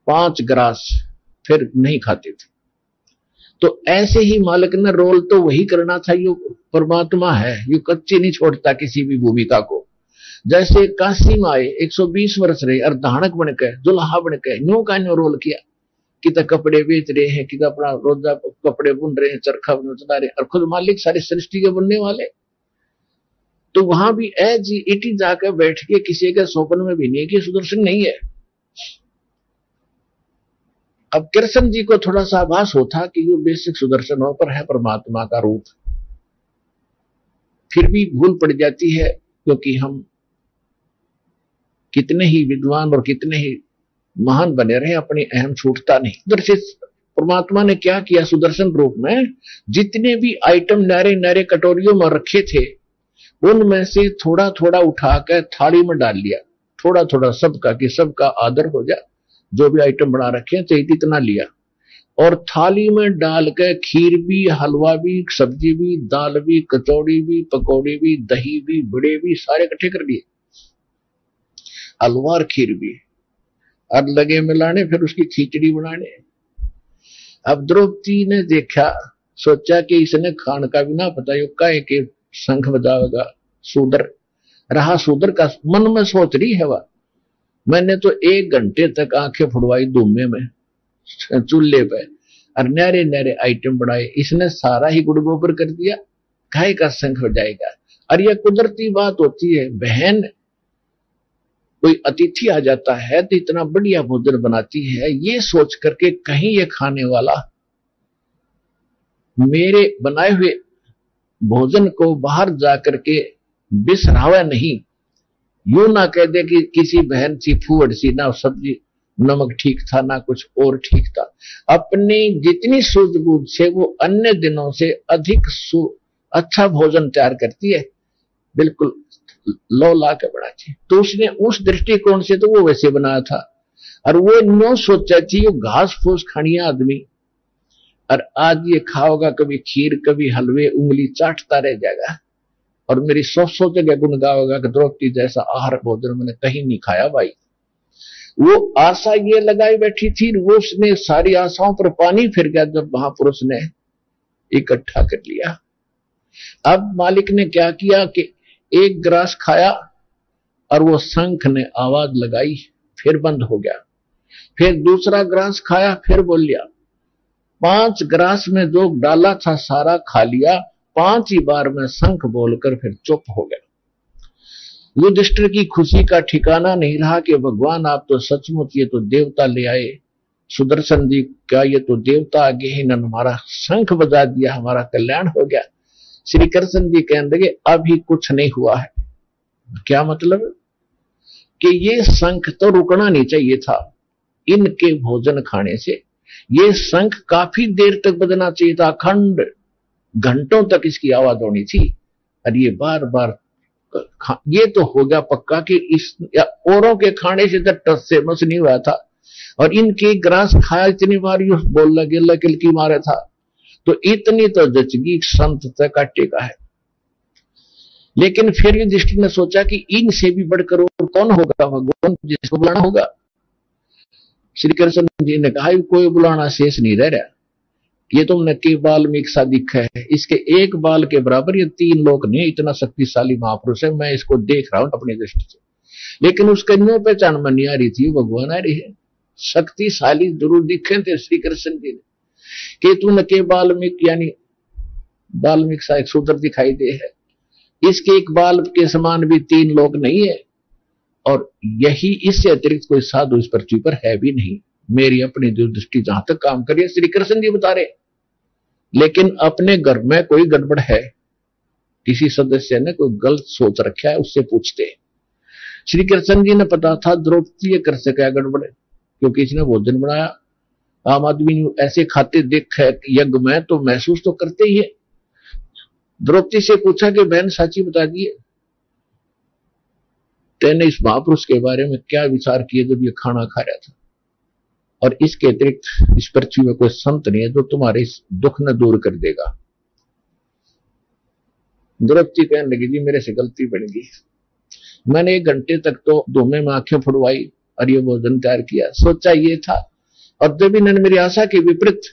Speaker 1: 5 ग्रास, फिर नहीं खाते थे। तो ऐसे ही मालिक ने रोल तो वही करना था, यो परमात्मा है, यो कच्ची नहीं छोड़ता किसी भी भूमिका को। जैसे काशी में आए 120 वर्ष रहे और धानक बन के दुल्हा बन के न्यू का न्यू रोल किया, कि तो कपड़े बेच रहे हैं, कि तो अपना रोजा कपड़े बुन रहे हैं, चरखा चला रहे हैं, और खुद मालिक सारी सृष्टि के बुनने वाले। तो वहां भी इटी जाकर बैठ के किसी के स्वप्न में भी नहीं कि सुदर्शन नहीं है। अब कृष्ण जी को थोड़ा सा आभास होता कि ये बेसिक सुदर्शन हो पर है परमात्मा का रूप, फिर भी भूल पड़ जाती है, क्योंकि हम कितने ही विद्वान और कितने ही महान बने रहे, अपनी अहम छूटता नहीं। दर्शित परमात्मा ने क्या किया, सुदर्शन रूप में जितने भी आइटम नारे नारे कटोरियों में रखे थे, उनमें से थोड़ा थोड़ा उठाकर थाली में डाल लिया, थोड़ा थोड़ा सबका, कि सबका आदर हो जाए। जो भी आइटम बना रखे थे इतना लिया, और थाली में डाल के खीर भी, हलवा भी, सब्जी भी, दाल भी, कचौड़ी भी, पकौड़ी भी, दही भी, बड़े भी, सारे इकट्ठे कर लिए, हलवा और खीर भी, और लगे मिलाने, फिर उसकी खिचड़ी बनाने। अब द्रौपदी ने देखा, सोचा कि इसने खान का भी ना पता, युक्का है कि शंख बजाएगा, शूद्र रहा, शूद्र का मन में सोच रही है वह। मैंने तो 1 घंटे तक आंखें फुड़वाई धुम्मे में चूल्हे पे, और नारे नारे आइटम बनाए, इसने सारा ही गुड़ गोबर कर दिया, गाय का शंख बजाएगा। और यह कुदरती बात होती है, बहन कोई अतिथि आ जाता है तो इतना बढ़िया भोजन बनाती है, ये सोच करके कहीं ये खाने वाला मेरे बनाए हुए भोजन को बाहर जाकर के बिसरावा नहीं, यूं ना कह दे कि किसी बहन सी फूहड़ सी, ना सब्जी नमक ठीक था ना कुछ और ठीक था। अपनी जितनी सूझबूझ से वो अन्य दिनों से अधिक अच्छा भोजन तैयार करती है, बिल्कुल लो ला के बनाती। तो उसने उस दृष्टिकोण से तो वो वैसे बनाया था, और वो नो सोचा थी वो घास फूस खानी आदमी, और आज ये खाओगा कभी खीर कभी हलवे, उंगली चाटता रह जाएगा और मेरी 100 जगह गुण गाओगा कि द्रौपदी जैसा आहार भोजन मैंने कहीं नहीं खाया भाई। वो आशा ये लगाई बैठी थी, वो उसने सारी आशाओं पर पानी फिर गया जब महापुरुष ने इकट्ठा कर लिया। अब मालिक ने क्या किया कि एक ग्रास खाया और वो शंख ने आवाज लगाई, फिर बंद हो गया। फिर दूसरा ग्रास खाया, फिर बोल लिया। 5 ग्रास में जो डाला था सारा खा लिया, 5 ही बार में शंख बोलकर फिर चुप हो गया। युधिष्ठिर की खुशी का ठिकाना नहीं रहा कि भगवान आप तो सचमुच ये तो देवता ले आए, सुदर्शन जी क्या ये तो देवता आगे ही न हमारा शंख बजा दिया, हमारा कल्याण हो गया। श्री कृष्ण जी कहने लगे अभी कुछ नहीं हुआ है। क्या मतलब कि ये शंख तो रुकना नहीं चाहिए था इनके भोजन खाने से, ये शंख काफी देर तक बजना चाहिए था, अखंड घंटों तक इसकी आवाज होनी थी। और ये बार बार ये तो हो गया पक्का कि इस औरों के खाने से तो टस से मस नहीं हुआ था, और इनके ग्रास खाया इतनी बार यू बोल लगे लकिलकी मारे था, तो इतनी तो जचगी संत तक काटेगा है। लेकिन फिर युधिष्ठिर ने सोचा कि इनसे भी बढ़कर और कौन होगा, भगवान जिसको बुलाना होगा। श्री कृष्ण जी ने कहा कोई बुलाना शेष नहीं रह रहा, ये तुमने के बाल में एक सा दिखा है, इसके एक बाल के बराबर ये 3 लोग नहीं, इतना शक्तिशाली महापुरुष है, मैं इसको देख रहा हूं अपनी दृष्टि से। लेकिन उसका न्यों पहचान में नहीं आ रही थी, भगवान आ रही है, शक्तिशाली जरूर दिखे थे श्री कृष्ण जी ने। केतु के बाल्मीक यानी बाल्मीक सा एक सूत्र दिखाई दे है, इसके एक बाल के समान भी 3 लोग नहीं है, और यही इससे अतिरिक्त कोई साधु इस पृथ्वी पर है भी नहीं। मेरी अपनी जो दृष्टि जहां तक काम करिए श्री कृष्ण जी बता रहे। लेकिन अपने घर में कोई गड़बड़ है, किसी सदस्य ने कोई गलत सोच रखा है, उससे पूछते हैं। श्री कृष्ण जी ने पता था द्रौपदी कर से क्या गड़बड़ है, क्योंकि इसने भोजन बनाया, आम आदमी ऐसे खाते देख है यज्ञ में तो महसूस तो करते ही है। द्रौपदी से पूछा कि बहन साची बता दिए, तेने इस महापुरुष के बारे में क्या विचार किए जब ये खाना खा रहा था, और इसके अतिरिक्त इस पृथ्वी में कोई संत नहीं है जो तुम्हारे इस दुख न दूर कर देगा। द्रौपदी कहने लगी जी मेरे से गलती बन गई, मैंने 1 घंटे तक तो धूमे में आंखें फुड़वाई और ये भोजन तैयार किया, सोचा ये था, और जब इन्होंने मेरी आशा के विपरीत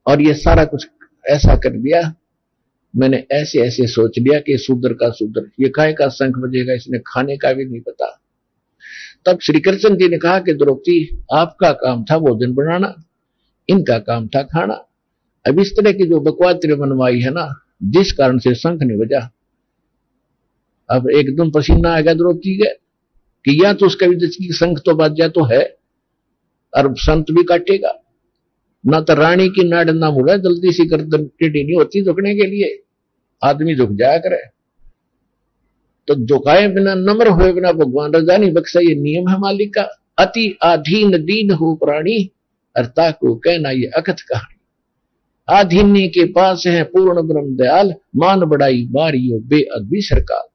Speaker 1: और ये सारा कुछ ऐसा कर दिया, मैंने ऐसे ऐसे सोच लिया कि शूद्र का शूद्र, ये काय का शंख बजेगा, इसने खाने का भी नहीं पता। तब श्री कृष्ण जी ने कहा कि द्रौपदी आपका काम था भोजन बनाना, इनका काम था खाना। अब इस तरह की जो बकवाद बनवाई है ना, जिस कारण से शंख नहीं बजा, अब एकदम पसीना आएगा द्रौपदी के कि या तो उसका भी शंख तो बज जाए तो है, और संत भी काटेगा ना, तो रानी की नाड़ ना मुड़ा, जल्दी सी गर्दन टेढ़ी नहीं होती झुकने के लिए, आदमी झुक जाया करे। तो झुकाए बिना नम्र हुए बिना भगवान रजा नहीं बख्शा, ये नियम है मालिक का। अति आधीन दीन हो प्राणी, अर्ता को कहना ये अकथ कहानी। आधीन्य के पास है पूर्ण ब्रह्म दयाल, मान बढ़ाई बारियो बेअदबी सरकार।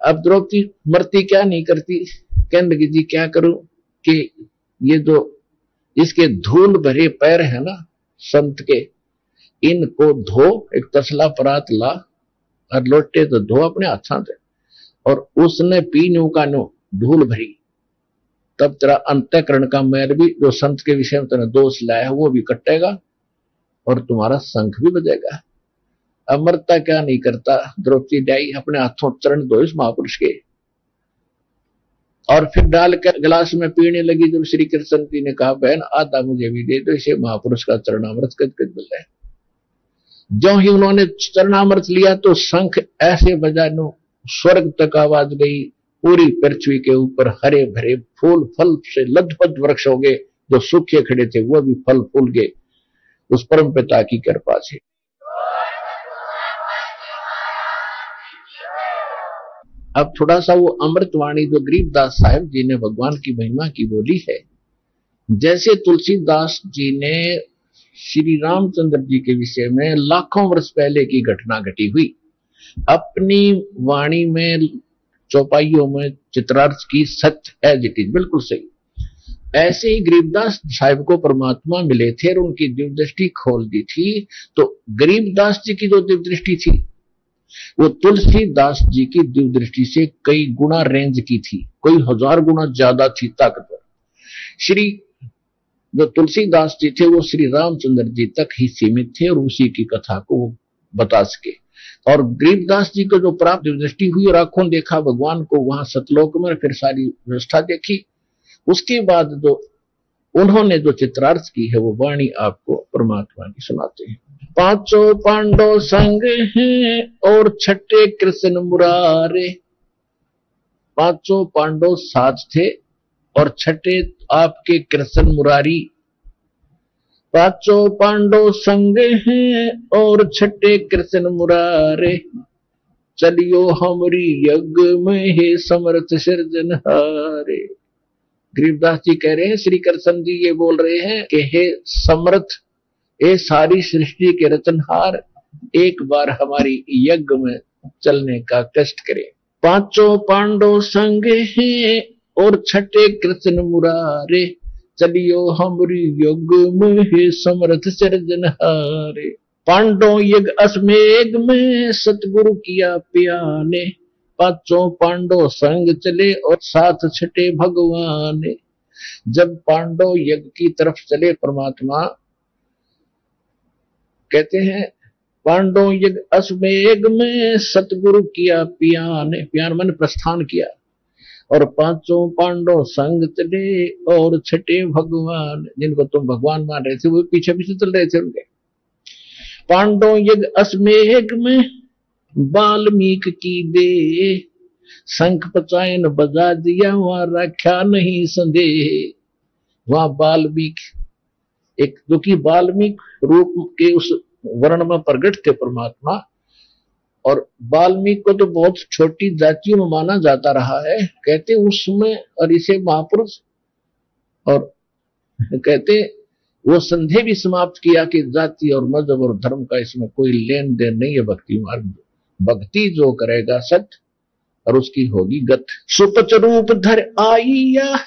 Speaker 1: अब द्रौपदी मरती क्या नहीं करती, कहने लगी जी क्या करूं कि ये जो इसके धूल भरे पैर है ना संत के, इनको धो, एक तसला परात ला और लोटे तो धो अपने हाथों से, और उसने पीनू का नो धूल भरी, तब तेरा अंतःकरण का मैल भी जो संत के विषय में तेरा दोष लाया है वो भी कटेगा और तुम्हारा शंख भी बजेगा। अमरता क्या नहीं करता, द्रौपदी डाई अपने हाथों चरण धो इस महापुरुष के, और फिर डाल कर गिलास में पीने लगी। जब श्री कृष्ण जी ने कहा बहन आधा मुझे भी दे दो, इसे महापुरुष का चरणामृत कद मिल रहा है। जो ही उन्होंने चरणामृत लिया तो शंख ऐसे बजा नो स्वर्ग तक आवाज गई, पूरी पृथ्वी के ऊपर हरे भरे फूल फल से लदपद वृक्ष हो गए, जो सूखे खड़े थे वो भी फल फूल गए उस परम पिता की कृपा से। अब थोड़ा सा वो अमृतवाणी जो गरीबदास साहिब जी ने भगवान की महिमा की बोली है, जैसे तुलसीदास जी ने श्री रामचंद्र जी के विषय में लाखों वर्ष पहले की घटना घटी हुई अपनी वाणी में चौपाइयों में चित्रार्थ की, सत्य एज इट इज बिल्कुल सही। ऐसे ही गरीबदास साहिब को परमात्मा मिले थे और उनकी दिव्य दृष्टि खोल दी थी। तो गरीबदास जी की जो दिव्य दृष्टि थी वो तुलसीदास जी की दिव्य दृष्टि से कई गुना रेंज की थी, कोई 1000 गुना ज्यादा थी ताकतवर। श्री जो तुलसीदास जी थे वो श्री रामचंद्र जी तक ही सीमित थे और उसी की कथा को वो बता सके। और गरीबदास जी को जो प्राप्त दृष्टि हुई और आंखों देखा भगवान को वहां सतलोक में, फिर सारी व्यवस्था देखी, उसके बाद जो उन्होंने जो चित्रार्थ की है वो वाणी आपको परमात्मा की सुनाते हैं। पांचों पांडव संग हैं और छठे कृष्ण मुरारे। पांचों पांडव साथ थे और छठे आपके कृष्ण मुरारी। पांचों पांडव संग हैं और छठे कृष्ण मुरारे। चलियो हमरी यज्ञ में हे समर्थ सिरजनहारे। गरीबदास जी कह रहे हैं, श्री कृष्ण जी ये बोल रहे हैं कि हे समर्थ, ये सारी सृष्टि के रचनहार, एक बार हमारी यज्ञ में चलने का कष्ट करें। पांचों पांडव संग हैं और छठे कृष्ण मुरारे। चलियो हमरी यज्ञ में हे समर्थ सिरजनहारे। पांडव यज्ञ अश्वमेध में सतगुरु किया प्याने। पांचों पांडव संग चले और साथ छठे भगवान। जब पांडव यज्ञ की तरफ चले, परमात्मा कहते हैं पांडव यज्ञ अश्वमेध में सतगुरु किया पियान। पियान मन प्रस्थान किया और पांचों पांडव संग चले और छठे भगवान। जिनको तुम भगवान मान रहे थे वो पीछे पीछे चल रहे थे उनके। पांडव यज्ञ अश्वमेध में वाल्मीकि की दे। शंख पचायन बजा दिया, वहां रखा नहीं संदेह। वहां वाल्मीकि एक जो कि वाल्मीकि रूप के उस वर्ण में प्रकट थे परमात्मा। और वाल्मीकि को तो बहुत छोटी जातियों में माना जाता रहा है, कहते उसमें, और इसे महापुरुष, और कहते वो संदेह भी समाप्त किया कि जाति और मजहब और धर्म का इसमें कोई लेन देन नहीं है। भक्ति मार्ग, भक्ति जो करेगा सत्य और उसकी होगी गत। सुपच रूप धर आईया,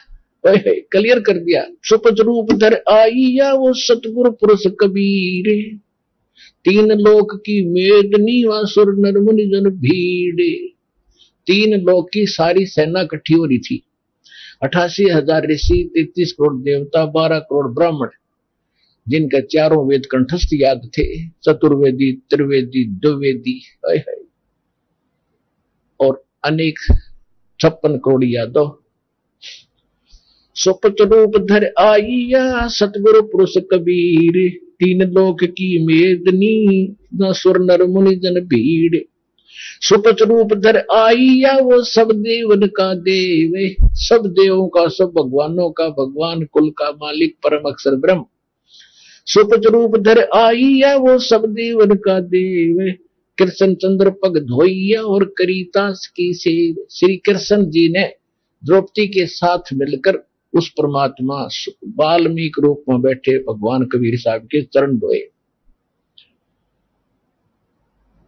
Speaker 1: क्लियर कर दिया। सुपच रूप धर आईया वो सतगुरु पुरुष कबीर। तीन लोक की मेदनी व सुर नर मुनि जन भीड़े। तीन लोक की सारी सेना इकट्ठी हो रही थी। 88,000 ऋषि, 33 करोड़ देवता, 12 करोड़ ब्राह्मण, जिनके चारों वेद कंठस्थ याद थे। चतुर्वेदी, त्रिवेदी, द्विवेदी, और अनेक 56 करोड़ यादव। सुपच रूप धर आईया सतगुरु पुरुष कबीर। तीन लोक की मेदनी न सुर नर मुनि जन भीड़। सुपच रूप धर आईया वो सब देवन का देव। सब देवों का, सब भगवानों का भगवान, कुल का मालिक, परम अक्षर ब्रह्म। सुपच रूप धर आईया वो सब देवन का देव। कृष्ण चंद्र पग धोइया और करीतास की सेव। श्री कृष्ण जी ने द्रौपदी के साथ मिलकर उस परमात्मा वाल्मीकि रूप में बैठे भगवान कबीर साहब के चरण धोए।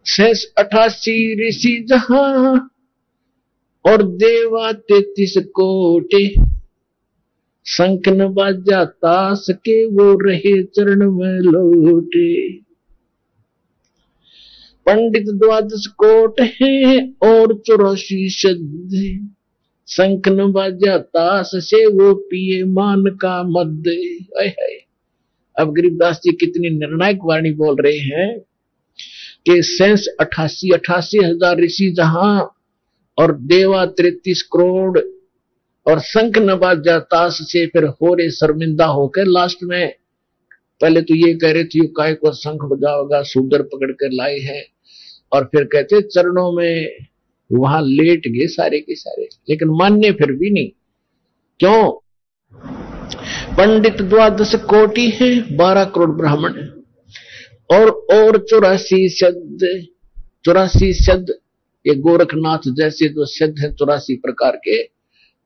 Speaker 1: 88 ऋषि जहां और देवा 33 कोटि। शंख न बाजा तास के वो रहे चरण में लोटे। पंडित 12 कोट है और 84 सिद्ध। शंख न बाजा तास से वो पिए मान का मद। अब गरीबदास जी कितनी निर्णायक वाणी बोल रहे हैं कि शेष 88,000 ऋषि जहां और देवा 33 करोड़ और शंख न बाजा तास से फिर हो रे शर्मिंदा होकर लास्ट में पहले तो ये कह रहे थे काय को शंख बजाओगा, शूद्र पकड़ कर लाए हैं, और फिर कहते चरणों में वहां लेट गए सारे के सारे, लेकिन मान्य फिर भी नहीं। क्यों? पंडित 12 कोटि है, 12 करोड़ ब्राह्मण और 84 शब्द। 84 शब्द ये गोरखनाथ जैसे जो शब्द है 84 प्रकार के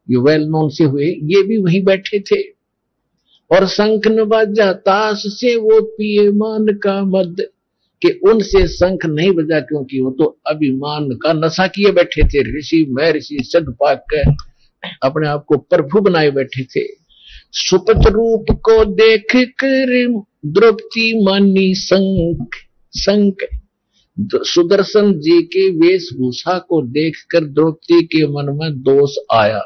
Speaker 1: ये वेल नोन से हुए, ये भी वहीं बैठे थे। और शंख न बाजा ताश से वो पिए मान का मद, कि उनसे शंख नहीं बजा क्योंकि वो तो अभिमान का नशा किए बैठे थे। ऋषि महर्षि सद पाक अपने आप को प्रभु बनाए बैठे थे। सुपच रूप को देख कर द्रौपदी मानी संक संक। सुदर्शन जी के वेशभूषा को देखकर द्रौपदी के मन में दोष आया।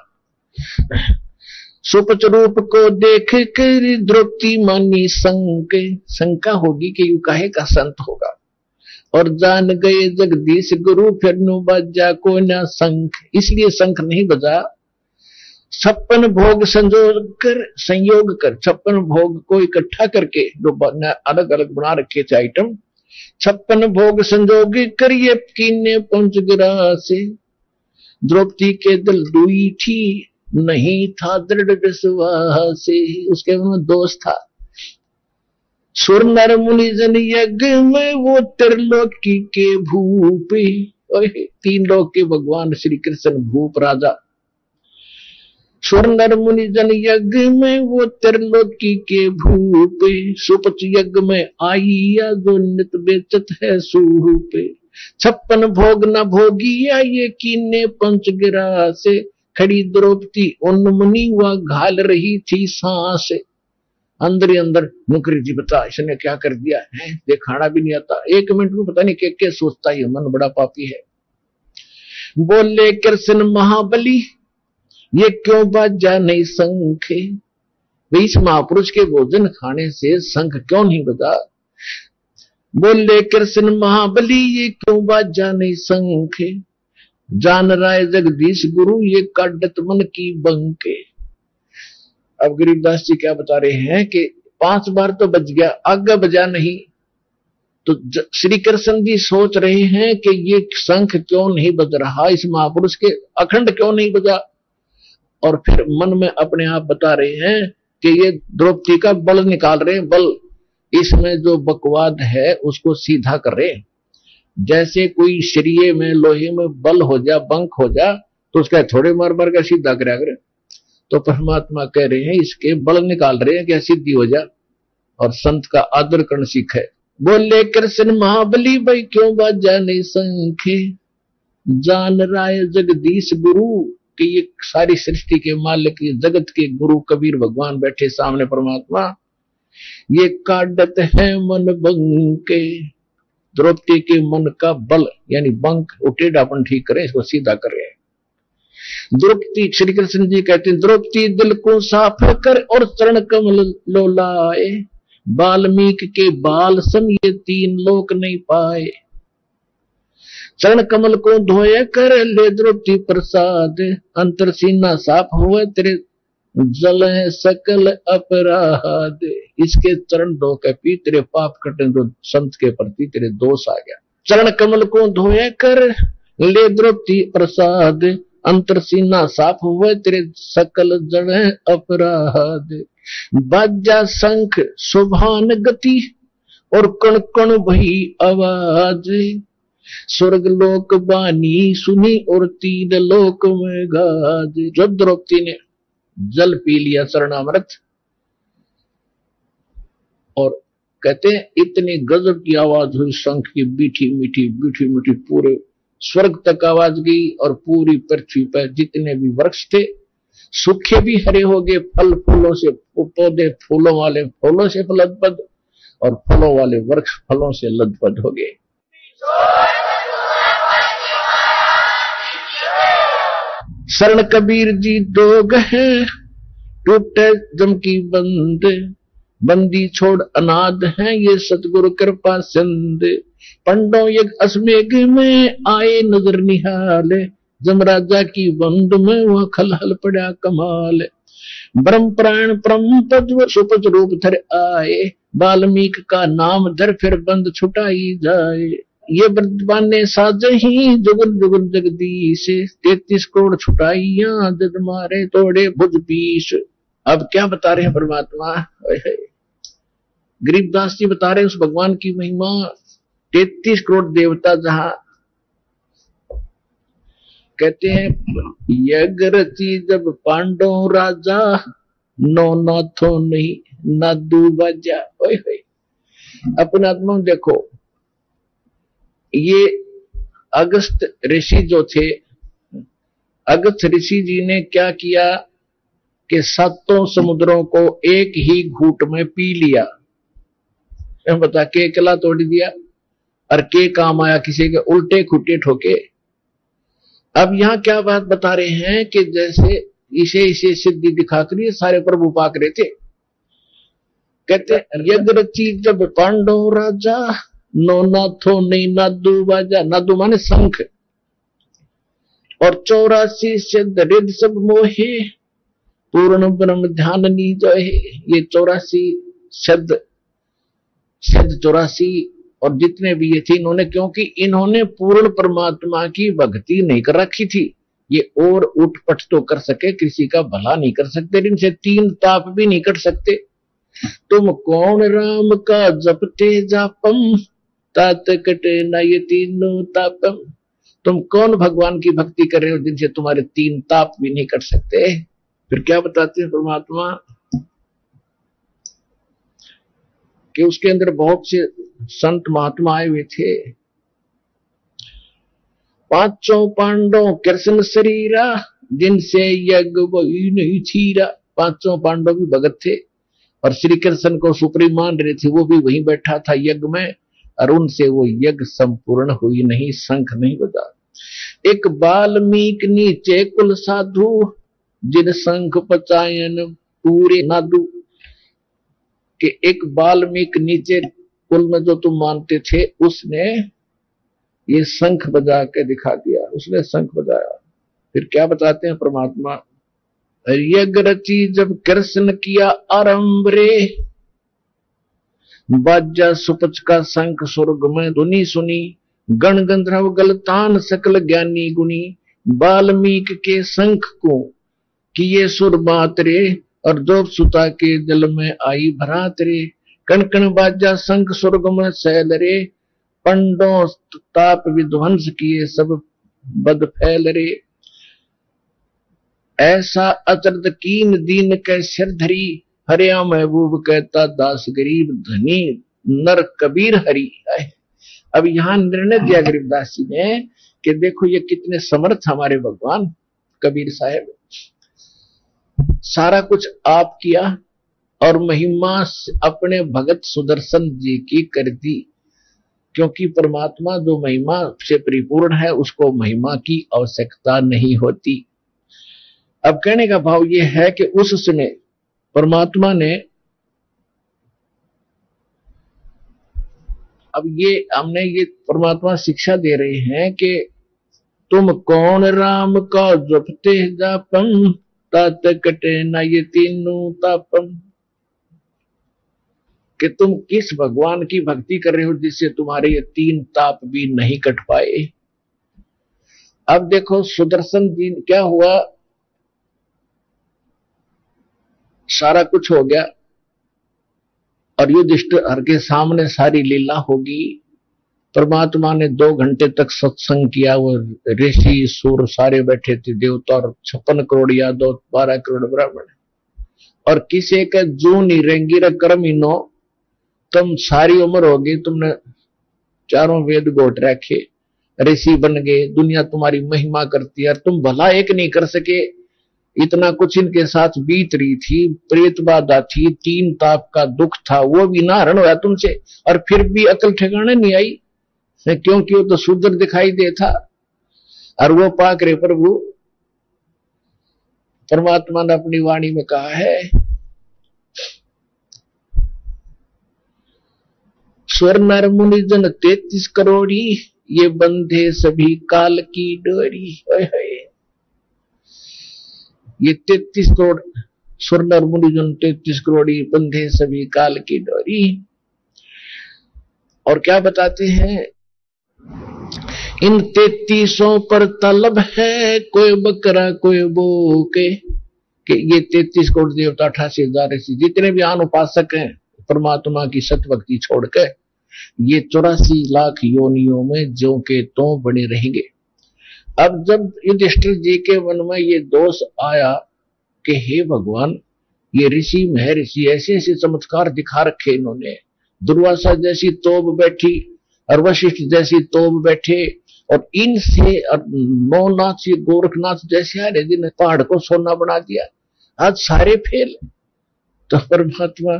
Speaker 1: सुपच रूप को देख कर द्रौपदी मानी संक, शंका होगी कि यू काहे का संत होगा। और जान गए जगदीश गुरु फिर नु बजा को न शंख, इसलिए शंख नहीं बजा। 56 भोग संयोग कर 56 भोग को इकट्ठा करके जो अलग अलग बना रखे थे आइटम, 56 भोग संजोग कर ये कीने पहुंच गिरा से। द्रौपदी के दिल दुई थी नहीं था दृढ़ विश्वास से, उसके मन में दोष था। सुर नर मुनि जन यज्ञ में वो त्रिलोकी के भूप, 3 लोक के भगवान श्री कृष्ण भूप राजा। सुर नर मुनि जन यज्ञ में वो त्रिलोकी के भूप, सुपच यज्ञ में आइया जो नित बेचत है सूप। 56 भोग न भोगिया ये कीने पंच गिरा से। खड़ी द्रौपदी उन मुनि व घाल रही थी सांस। अंदर ही अंदर मुकरी जी बता इसने क्या कर दिया है, ये खाना भी नहीं आता, 1 मिनट में पता नहीं क्या सोचता है, मन बड़ा पापी है। बोले कृष्ण महाबली ये क्यों बाजा नहीं शंख, इस महापुरुष के भोजन खाने से शंख क्यों नहीं बजा। बोले कृष्ण महाबली ये क्यों बाजा नहीं शंख, जान राय जगदीश गुरु ये काटत मन की बंके। अब गरीबदास जी क्या बता रहे हैं कि 5 बार तो बज गया, आगे बजा नहीं। तो श्री कृष्ण जी सोच रहे हैं कि ये शंख क्यों नहीं बज रहा, इस महापुरुष के अखंड क्यों नहीं बजा। और फिर मन में अपने आप बता रहे हैं कि ये द्रौपदी का बल निकाल रहे हैं, बल इसमें जो बकवाद है उसको सीधा कर रहे हैं। जैसे कोई शरीर में लोहे में बल हो जा, बंक हो जा, तो उसका थोड़े मार मार का सीधा करा करे। तो परमात्मा कह रहे हैं इसके बल निकाल रहे हैं कि सिद्धि हो जा और संत का आदर करना सीखे। बोले कृष्ण महाबली भाई क्यों बाजा नहीं शंखे, जान राय जगदीश गुरु कि ये सारी सृष्टि के मालिक, ये जगत के गुरु कबीर भगवान बैठे सामने परमात्मा, ये काटत है मन बंके। द्रौपदी के मन का बल यानी बंक टेढ़ापन ठीक करें, इसको सीधा करें। द्रौपदी श्री कृष्ण जी कहते हैं द्रौपदी दिल को साफ कर और चरण कमल लोलाए, वाल्मीकि के बाल सम ये 3 लोक नहीं पाए। चरण कमल को धोए कर ले द्रौपदी प्रसाद, अंतर सीना साफ हुए तेरे जल सकल अपराध। इसके चरण धो के पी तेरे पाप कटे, तो संत के प्रति तेरे दोष आ गया। चरण कमल को धोए कर ले द्रौपदी प्रसाद, अंतर सीना साफ हुए तेरे सकल जड़ अपराध। बाजा शंख सुभान गति और कण कण भई आवाज, स्वर्ग लोक बानी सुनी और 3 लोक में गाज। जब द्रौपदी ने जल पी लिया चरणामृत, और कहते हैं इतनी गजब की आवाज हुई शंख की, मीठी मीठी मीठी मीठी, पूरे स्वर्ग तक आवाज गई। और पूरी पृथ्वी पर जितने भी वृक्ष थे सूखे भी हरे हो गए, फल फूलों से पौधे फूलों वाले फूलों से लदपद, और फलों वाले वृक्ष फलों से लदपद हो गए। शरण कबीर जी दोग है टूटे जम की बंद, बंदी छोड़ अनाद है ये सतगुरु कृपा सिंध। पंडों यज्ञ अश्वमेघ में आए नजर निहाल, जमराजा की बंद में वह खलहल पड़ा कमाल। ब्रह्म प्राण परम पद सुपच रूप धर आए, वाल्मीकि का नाम धर फिर बंद छुटाई जाए। ये बरबाने साजही जुगल जुगल जगदीश, 33 करोड़ छुटाइया जद मारे तोड़े भुज पीस। अब क्या बता रहे हैं परमात्मा, गरीबदास जी बता रहे हैं उस भगवान की महिमा। 33 करोड़ देवता जहां कहते हैं यज्ञ रची जब पांडव राजा, नो नाथो नहीं नादू बाजा। अपने आत्मा में देखो, ये अगस्त ऋषि जो थे, अगस्त ऋषि जी ने क्या किया कि सातों समुद्रों को एक ही घूंट में पी लिया। बता के अकेला तोड़ दिया और के काम आया किसी के उल्टे खुट्टे ठोके। अब यहां क्या बात बता रहे हैं कि जैसे इसे इसे सिद्धि दिखाकर ये सारे प्रभु पाक रहे थे। कहते यज्ञ रची जब पांडव राजा, नो नाथो नहीं नादू बाजा। नादू माने शंख। और 84 सिद्ध रिद सब मोहे, पूर्ण ब्रह्म ध्यान नीज है। ये 84 शब्द 84 और जितने भी ये थे इन्होंने, क्योंकि इन्होंने पूर्ण परमात्मा की भक्ति नहीं कर रखी थी। ये और उठपट तो कर सके, किसी का भला नहीं कर सकते, इनसे 3 ताप भी नहीं कट सकते। तुम कौन राम का जपते जापम, तात कटे न ये 3 तापम। तुम कौन भगवान की भक्ति कर रहे हो जिनसे तुम्हारे 3 ताप भी नहीं कट सकते। फिर क्या बताते हैं परमात्मा कि उसके अंदर बहुत से संत महात्मा आए हुए थे। 5 पांडव कृष्ण शरीरा, जिनसे यज्ञ वही नहीं थीरा। 5 पांडव भी भगत थे और श्री कृष्ण को सुप्रीम मान रहे थे। वो भी वहीं बैठा था यज्ञ में और उनसे वो यज्ञ संपूर्ण हुई नहीं, शंख नहीं बजा। एक बाल्मीक नीचे कुल साधु, जिन शंख पचायन पूरे नादू। कि एक बाल्मीक नीचे कुल में जो तुम मानते थे, उसने ये शंख बजा के दिखा दिया। उसने शंख बजाया। फिर क्या बताते हैं परमात्मा, यज्ञ रची जब कृष्ण किया आरंभ रे, बाजा सुपच का शंख स्वर्ग में धुनी सुनी। गण गंधर्व गलतान सकल ज्ञानी गुणी, बाल्मीक के शंख को किए सुर बात रे, और जोग सुता के जल में आई भरात रे। कण कण बाजा शंख स्वर्ग में सैल रे, पंडों ताप विध्वंस किए सब बद फैल रे। ऐसा अचरद कीन दीन के सिर धरी, हरिया महबूब कहता दास गरीब धनी नर कबीर हरि। अब यहां निर्णय दिया गरीबदास जी ने कि देखो ये कितने समर्थ हमारे भगवान कबीर साहब। सारा कुछ आप किया और महिमा अपने भगत सुदर्शन जी की कर दी, क्योंकि परमात्मा जो महिमा से परिपूर्ण है उसको महिमा की आवश्यकता नहीं होती। अब कहने का भाव यह है कि उस समय परमात्मा ने, अब ये हमने ये परमात्मा शिक्षा दे रहे हैं कि तुम कौन राम का जपते जापम, तात कटे न ये 3 तापम। कि तुम किस भगवान की भक्ति कर रहे हो जिससे तुम्हारे ये 3 ताप भी नहीं कट पाए। अब देखो सुदर्शन जी क्या हुआ, सारा कुछ हो गया और युधिष्ठिर के सामने सारी लीला होगी। परमात्मा ने 2 घंटे तक सत्संग किया। वो ऋषि सुर सारे बैठे थे, देवता और 56 करोड़ यादव, 12 करोड़ ब्राह्मण। और किसी का जू नहीं रेंगी कर्म ही नो, तुम सारी उम्र होगी, तुमने 4 वेद गोट रखे, ऋषि बन गए, दुनिया तुम्हारी महिमा करती है, तुम भला एक नहीं कर सके। इतना कुछ इनके साथ बीत रही थी, प्रेत बाधा थी, 3 ताप का दुख था, वो भी ना हरण हुआ तुमसे, और फिर भी अकल ठिकाने नहीं आई, क्योंकि वो तो शूद्र दिखाई दे था। और वो पाक रे प्रभु परमात्मा ने अपनी वाणी में कहा है, स्वर नर मुनि जन 33 करोड़ी, ये बंधे सभी काल की डोरी। ये 33 करोड़ स्वर नर मुनि जन 33 करोड़ी, बंधे सभी काल की डोरी। और क्या बताते हैं, इन 33 पर तलब है, कोई बकरा कोई बोके। कि ये 33 करोड़ देवता, 88,000 ऋषि, जितने भी आन उपासक हैं परमात्मा की सत भक्ति छोड़कर, ये 84 लाख योनियों में जो के तो बने रहेंगे। अब जब युधिष्ठिर जी के मन में ये दोष आया कि हे भगवान, ये ऋषि महर्षि ऐसे ऐसे चमत्कार दिखा रखे इन्होंने, दुर्वासा जैसी तोब बैठी और वशिष्ठ जैसी तोब बैठे, और इनसे और नौनाथ गोरखनाथ जैसे आ रहे जिन्हें पहाड़ को सोना बना दिया, आज सारे फेल। तो परमात्मा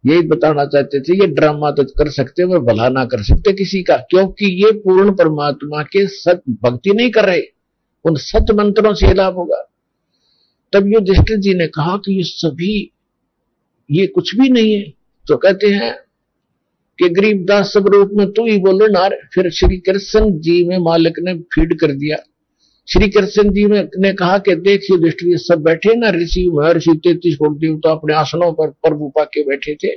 Speaker 1: यही बताना चाहते थे, ये ड्रामा तो कर सकते मगर भला ना कर सकते किसी का, क्योंकि ये पूर्ण परमात्मा के सत भक्ति नहीं कर रहे, उन सत मंत्रों से लाभ होगा। तब युधिष्ठिर जी ने कहा कि ये सभी ये कुछ भी नहीं है। तो कहते हैं कि गरीबदास सब रूप में तू ही बोलो नार। फिर श्री कृष्ण जी में मालिक ने फीड कर दिया। श्री कृष्ण जी ने कहा कि देख युधिष्ठिर सब बैठे ना, ऋषि महर्षि 33 कोटि देवता अपने आसनों पर प्रभु पाके बैठे थे,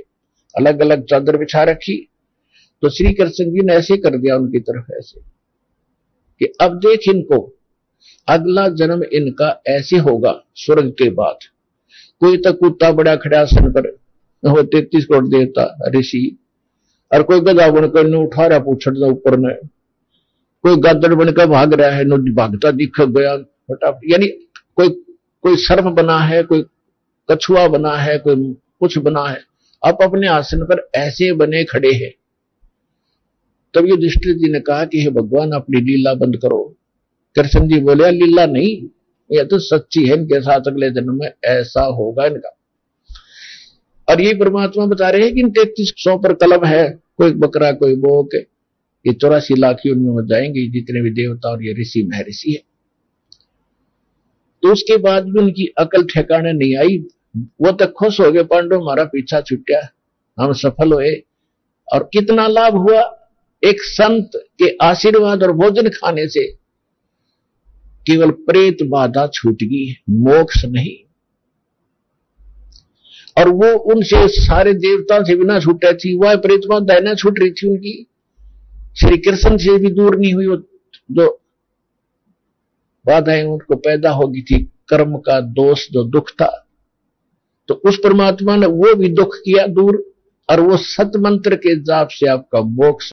Speaker 1: अलग अलग चादर बिछा रखी। तो श्री कृष्ण जी ने ऐसे कर दिया उनकी तरफ ऐसे कि अब देख इनको, अगला जन्म इनका ऐसे होगा स्वर्ग के बाद। कोई तो कुत्ता बड़ा खड़ा आसन पर हो 33 करोड़ देवता ऋषि, और कोई गधा बनकर उठा रहा पूछड़ ऊपर ने, कोई गादड़ बनकर भाग रहा है, भागता दिख गया फटाफट। यानी कोई सर्प बना है, कोई कछुआ बना है, कोई कुछ बना है, आप अपने आसन पर ऐसे बने खड़े हैं। तब युधिष्ठिर जी ने कहा कि हे भगवान अपनी लीला बंद करो। कृष्ण जी बोले लीला नहीं, यह तो सच्ची है, इनके साथ अगले जन्म में ऐसा होगा इनका। और ये परमात्मा बता रहे हैं कि इन 3300 पर कलम है, कोई बकरा कोई बोक, ये 84 लाख योनियों में जाएंगे जितने भी देवता और ये ऋषि महर्षि है। तो उसके बाद भी उनकी अकल ठिकाने नहीं आई। वो तक खुश हो गए, पांडव हमारा पीछा छूटा, हम सफल हुए। और कितना लाभ हुआ, एक संत के आशीर्वाद और भोजन खाने से केवल प्रेत बाधा छूट गई, मोक्ष नहीं। और वो उनसे सारे देवताओं से बिना छूटा थी, वह प्रेत बाधा न छूट रही थी उनकी, श्री कृष्ण से भी दूर नहीं हुई। जो बाधाएं उनको पैदा होगी थी, कर्म का दोष जो दुख था, तो उस परमात्मा ने वो भी दुख किया दूर, और वो सत मंत्र के जाप से आपका मोक्ष